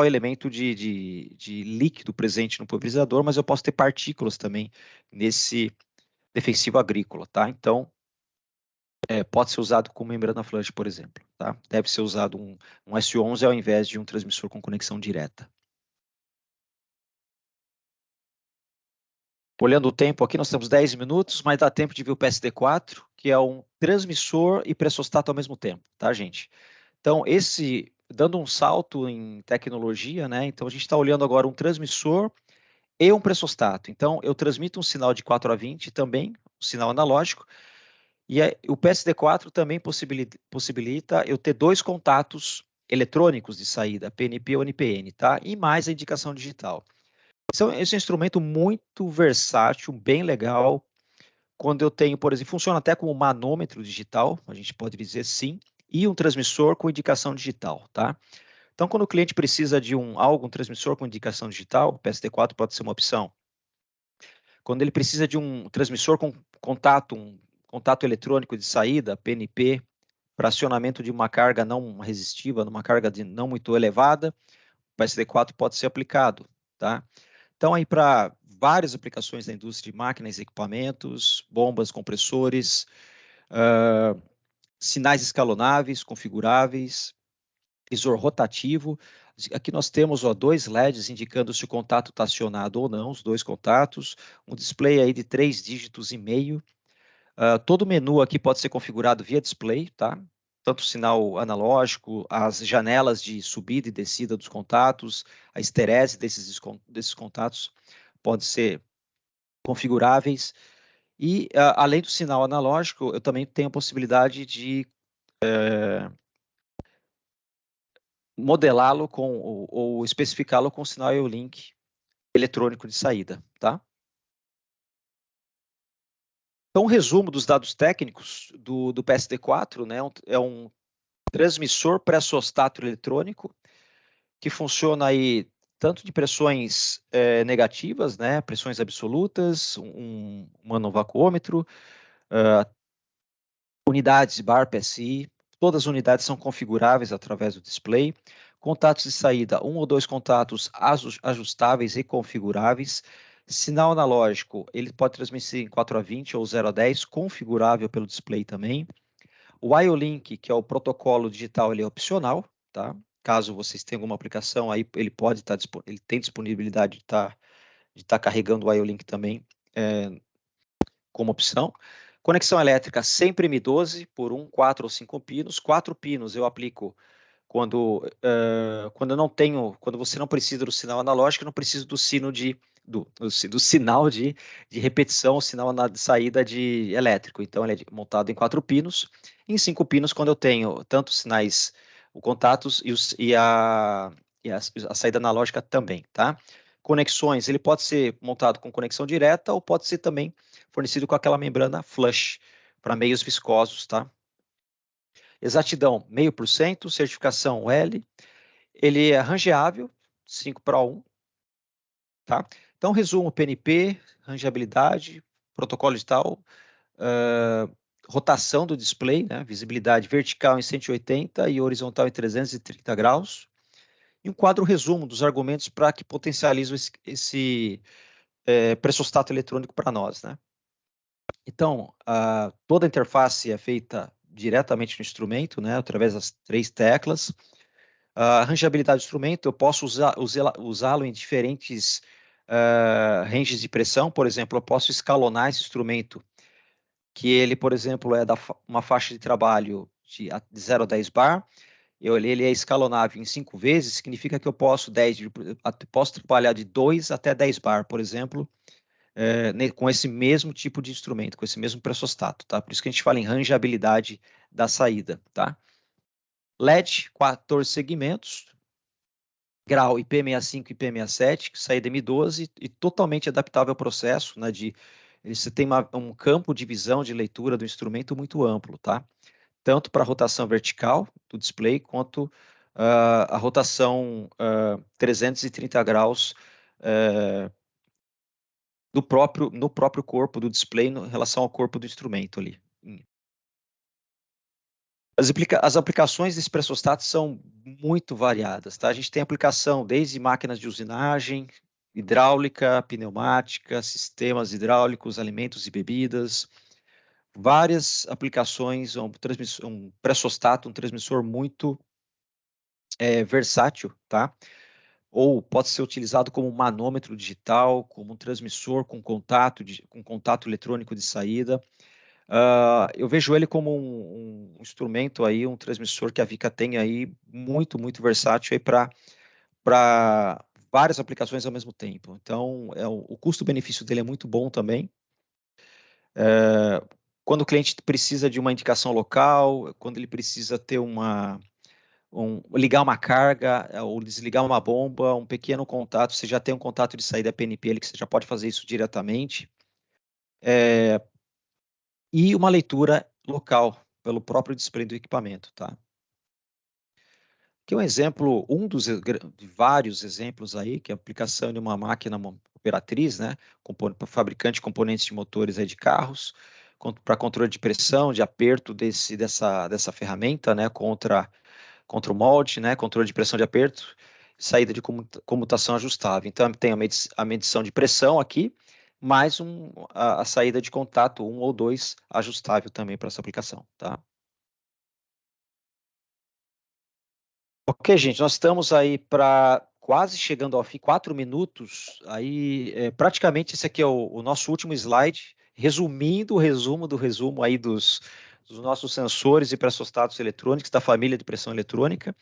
elemento de líquido presente no pulverizador, mas eu posso ter partículas também nesse defensivo agrícola, tá? Então, pode ser usado com membrana flush, por exemplo, tá? Deve ser usado um S11 ao invés de um transmissor com conexão direta. Olhando o tempo aqui, nós temos 10 minutos, mas dá tempo de ver o PSD4, que é um transmissor e pressostato ao mesmo tempo, tá, gente? Então, dando um salto em tecnologia, né? Então, a gente está olhando agora um transmissor e um pressostato. Então, eu transmito um sinal de 4 a 20 também, um sinal analógico, e o PSD4 também possibilita eu ter dois contatos eletrônicos de saída, PNP ou NPN, tá? E mais a indicação digital. Esse é um instrumento muito versátil, bem legal. Quando eu tenho, por exemplo, funciona até como manômetro digital, a gente pode dizer sim, e um transmissor com indicação digital, tá? Então, quando o cliente precisa de um transmissor com indicação digital, o PSD4 pode ser uma opção. quando ele precisa de um transmissor com contato, um contato eletrônico de saída, PNP, para acionamento de uma carga não resistiva, numa carga não muito elevada, o PSD4 pode ser aplicado, tá? Então, aí para várias aplicações da indústria de máquinas e equipamentos, bombas, compressores, sinais escalonáveis, configuráveis, visor rotativo. Aqui nós temos dois LEDs indicando se o contato está acionado ou não, os dois contatos, um display aí de 3 dígitos e meio. Todo menu aqui pode ser configurado via display, tá? Tanto o sinal analógico, as janelas de subida e descida dos contatos, a esterese desses contatos podem ser configuráveis. E, além do sinal analógico, eu também tenho a possibilidade de modelá-lo ou especificá-lo com sinal IO-Link eletrônico de saída, tá? Então, um resumo dos dados técnicos do PSD4, né, é um transmissor pré-ostático eletrônico que funciona aí tanto de pressões negativas, né, pressões absolutas, um manovacuômetro, unidades bar PSI, todas as unidades são configuráveis através do display, contatos de saída, um ou dois contatos ajustáveis e configuráveis, sinal analógico, ele pode transmitir em 4 a 20 ou 0 a 10, configurável pelo display também. O IO-Link, que é o protocolo digital, ele é opcional, tá? Caso vocês tenham alguma aplicação, aí ele pode estar, ele tem disponibilidade de estar carregando o IO-Link também como opção. Conexão elétrica sempre M12 por 1, 4 ou 5 pinos. 4 pinos eu aplico quando eu não tenho, quando você não precisa do sinal analógico, não precisa do sino do sinal de repetição, o sinal de saída de elétrico. Então, ele é montado em 4 pinos. Em 5 pinos, quando eu tenho tanto sinais, os contatos e a saída analógica também, tá? Conexões, ele pode ser montado com conexão direta ou pode ser também fornecido com aquela membrana flush para meios viscosos, tá? Exatidão, 0,5%, certificação L, ele é rangeável, 5:1, tá? Então, resumo, PNP, rangeabilidade, protocolo digital, rotação do display, né? Visibilidade vertical em 180 e horizontal em 330 graus, e um quadro resumo dos argumentos para que potencializam esse pressostato eletrônico para nós, né? Então, toda a interface é feita diretamente no instrumento, né, através das 3 teclas. A rangeabilidade do instrumento, eu posso usá-lo em diferentes ranges de pressão. Por exemplo, eu posso escalonar esse instrumento, que ele, por exemplo, é uma faixa de trabalho de 0 a 10 bar. Ele é escalonável em 5 vezes, significa que eu posso trabalhar de 2 até 10 bar, por exemplo, com esse mesmo tipo de instrumento, com esse mesmo pressostato, tá? Por isso que a gente fala em rangeabilidade da saída, tá? LED, 14 segmentos, grau IP65 e IP67, saída M12 e totalmente adaptável ao processo, né? Você tem um campo de visão de leitura do instrumento muito amplo, tá? Tanto para a rotação vertical do display, quanto a rotação 330 graus no próprio corpo do display em relação ao corpo do instrumento ali. As aplicações desse pressostato são muito variadas, tá? A gente tem aplicação desde máquinas de usinagem, hidráulica, pneumática, sistemas hidráulicos, alimentos e bebidas, várias aplicações, um pressostato, um transmissor muito versátil, tá? Ou pode ser utilizado como manômetro digital, como um transmissor com contato eletrônico de saída. Eu vejo ele como um instrumento aí, um transmissor que a Vica tem aí muito, muito versátil aí para várias aplicações ao mesmo tempo. Então, o custo-benefício dele é muito bom também. Quando o cliente precisa de uma indicação local, quando ele precisa ter ligar uma carga ou desligar uma bomba, um pequeno contato, você já tem um contato de saída PNP ali, que você já pode fazer isso diretamente. E uma leitura local, pelo próprio display do equipamento, tá? Aqui é um exemplo, de vários exemplos aí, que é a aplicação de uma máquina Operatriz, né? Fabricante de componentes de motores aí de carros, para controle de pressão, de aperto dessa ferramenta, né? Contra o molde, né? Controle de pressão de aperto, saída de comutação ajustável. Então, tem a medição de pressão aqui, mais a saída de contato 1 ou 2 ajustável também para essa aplicação, tá? Ok, gente, nós estamos aí para quase chegando ao fim, 4 minutos. Aí, praticamente, esse aqui é o nosso último slide, resumindo o resumo do resumo aí dos nossos sensores e pressostatos eletrônicos da família de pressão eletrônica.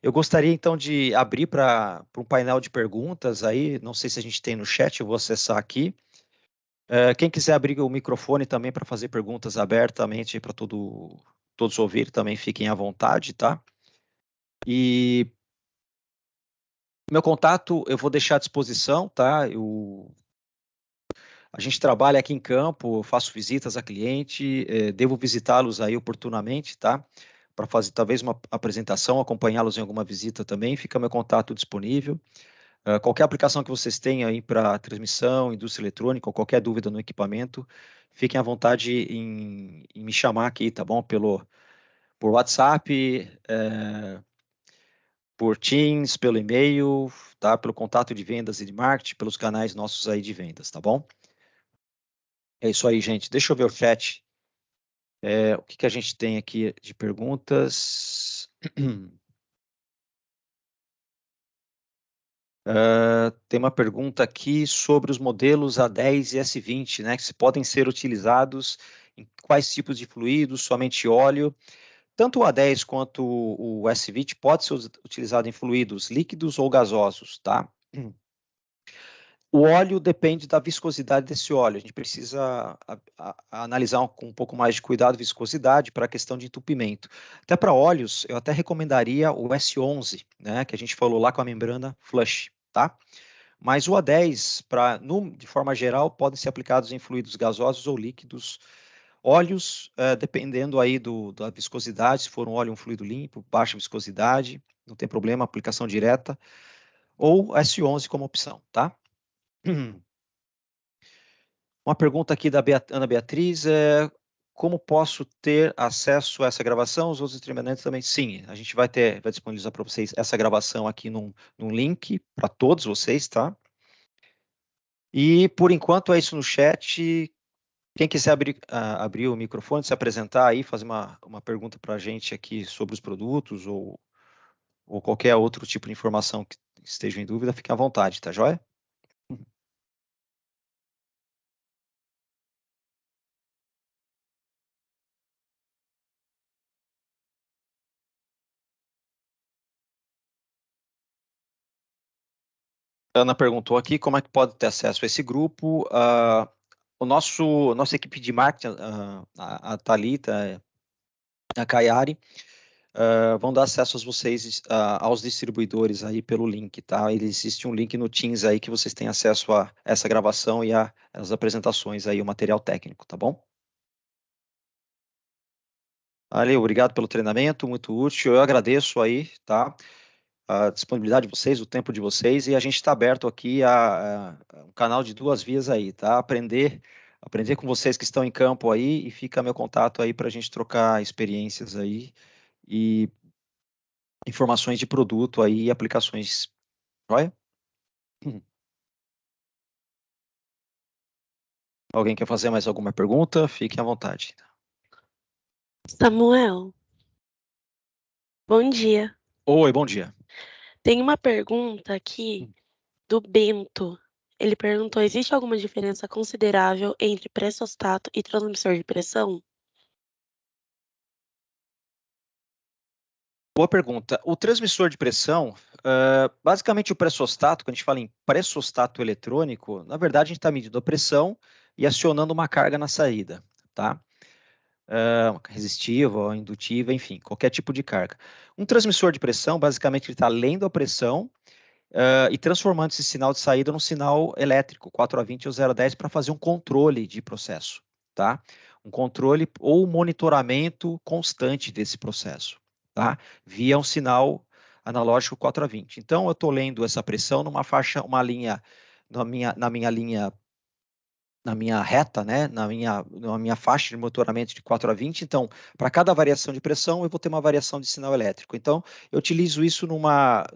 Eu gostaria, então, de abrir para um painel de perguntas aí, não sei se a gente tem no chat, eu vou acessar aqui. Quem quiser abrir o microfone também para fazer perguntas abertamente para todos ouvir, também fiquem à vontade, tá? E meu contato eu vou deixar à disposição, tá? A gente trabalha aqui em campo, eu faço visitas a cliente, devo visitá-los aí oportunamente, tá? Para fazer talvez uma apresentação, acompanhá-los em alguma visita também, fica meu contato disponível. Qualquer aplicação que vocês tenham aí para transmissão, indústria eletrônica, ou qualquer dúvida no equipamento, fiquem à vontade em me chamar aqui, tá bom? Por WhatsApp, por Teams, pelo e-mail, tá? Pelo contato de vendas e de marketing, pelos canais nossos aí de vendas, tá bom? É isso aí, gente. Deixa eu ver o chat. O que a gente tem aqui de perguntas? Tem uma pergunta aqui sobre os modelos A10 e S20, né? Que podem ser utilizados em quais tipos de fluidos, somente óleo. Tanto o A10 quanto o S20 pode ser utilizado em fluidos líquidos ou gasosos, tá? O óleo depende da viscosidade desse óleo. A gente precisa analisar com um pouco mais de cuidado a viscosidade para a questão de entupimento. Até para óleos, eu até recomendaria o S11, né, que a gente falou lá com a membrana flush, tá? Mas o A10, de forma geral, podem ser aplicados em fluidos gasosos ou líquidos. Óleos, dependendo aí da viscosidade, se for um óleo, um fluido limpo, baixa viscosidade, não tem problema, aplicação direta, ou S11 como opção, tá? Uma pergunta aqui da Ana Beatriz como posso ter acesso a essa gravação? Os outros treinamentos também? Sim, a gente vai disponibilizar para vocês essa gravação aqui num link para todos vocês, tá? E por enquanto é isso no chat. Quem quiser abrir o microfone, se apresentar aí, fazer uma pergunta para a gente aqui sobre os produtos ou qualquer outro tipo de informação que esteja em dúvida, fique à vontade, tá joia? Ana perguntou aqui como é que pode ter acesso a esse grupo. Nossa equipe de marketing, a Thalita, a Kayari, vão dar acesso a vocês aos distribuidores aí pelo link, tá? Existe um link no Teams aí que vocês têm acesso a essa gravação e as apresentações aí, o material técnico, tá bom? Valeu, obrigado pelo treinamento, muito útil. Eu agradeço aí, tá? A disponibilidade de vocês, o tempo de vocês, e a gente está aberto aqui a um canal de 2 vias aí, tá? Aprender com vocês que estão em campo aí, e fica meu contato aí para a gente trocar experiências aí e informações de produto aí e aplicações. Joia? Alguém quer fazer mais alguma pergunta? Fiquem à vontade. Samuel, bom dia. Oi, bom dia. Tem uma pergunta aqui do Bento. Ele perguntou: existe alguma diferença considerável entre pressostato e transmissor de pressão? Boa pergunta. O transmissor de pressão, basicamente o pressostato, quando a gente fala em pressostato eletrônico, na verdade a gente está medindo a pressão e acionando uma carga na saída, tá? Resistiva, indutiva, enfim, qualquer tipo de carga. Um transmissor de pressão, basicamente, ele está lendo a pressão e transformando esse sinal de saída num sinal elétrico, 4A20 ou 0A10, para fazer um controle de processo, tá? Um controle ou monitoramento constante desse processo, tá? Via um sinal analógico 4A20. Então, eu estou lendo essa pressão numa faixa, uma linha na minha linha, na minha reta, né, na minha faixa de monitoramento de 4 a 20, então, para cada variação de pressão, eu vou ter uma variação de sinal elétrico. Então, eu utilizo isso numa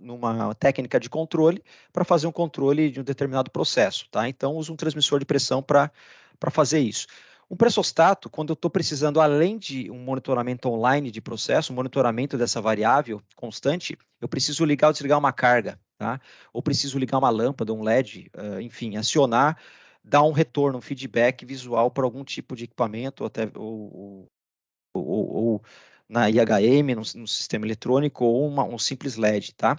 técnica de controle, para fazer um controle de um determinado processo, tá? Então, uso um transmissor de pressão para fazer isso. Um pressostato, quando eu estou precisando, além de um monitoramento online de processo, um monitoramento dessa variável constante, eu preciso ligar ou desligar uma carga, tá? Ou preciso ligar uma lâmpada, um LED, enfim, acionar, dar um retorno, um feedback visual para algum tipo de equipamento, ou na IHM, no sistema eletrônico, ou um simples LED, tá?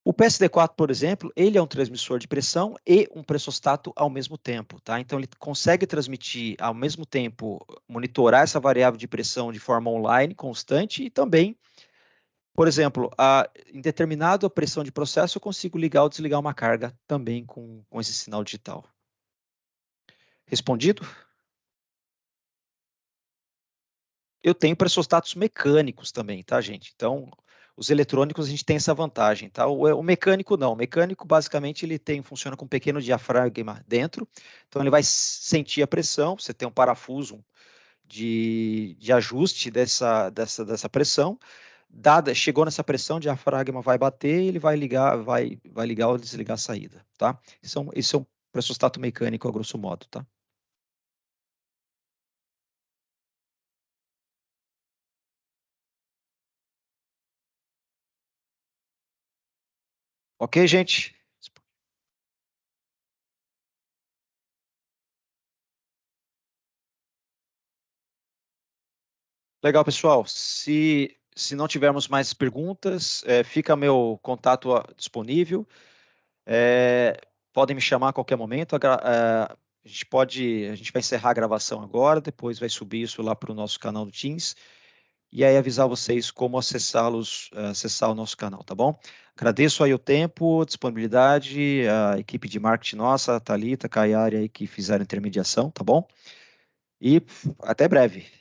O PSD4, por exemplo, ele é um transmissor de pressão e um pressostato ao mesmo tempo, tá? Então, ele consegue transmitir ao mesmo tempo, monitorar essa variável de pressão de forma online, constante, e também, por exemplo, em determinada pressão de processo, eu consigo ligar ou desligar uma carga também com esse sinal digital. Respondido? Eu tenho pressostatos mecânicos também, tá, gente? Então, os eletrônicos a gente tem essa vantagem, tá? O mecânico não. O mecânico, basicamente, ele funciona com um pequeno diafragma dentro, então ele vai sentir a pressão, você tem um parafuso de ajuste dessa pressão, chegou nessa pressão, o diafragma vai bater, ele vai ligar ou desligar a saída, tá? Isso é um pressostato mecânico, a grosso modo, tá? Ok, gente? Legal, pessoal. Se não tivermos mais perguntas, fica meu contato disponível. Podem me chamar a qualquer momento. A gente vai encerrar a gravação agora, depois vai subir isso lá para o nosso canal do Teams, e aí avisar vocês como acessar o nosso canal, tá bom? Agradeço aí o tempo, disponibilidade, a equipe de marketing nossa, a Thalita, a Kayari aí que fizeram a intermediação, tá bom? E até breve.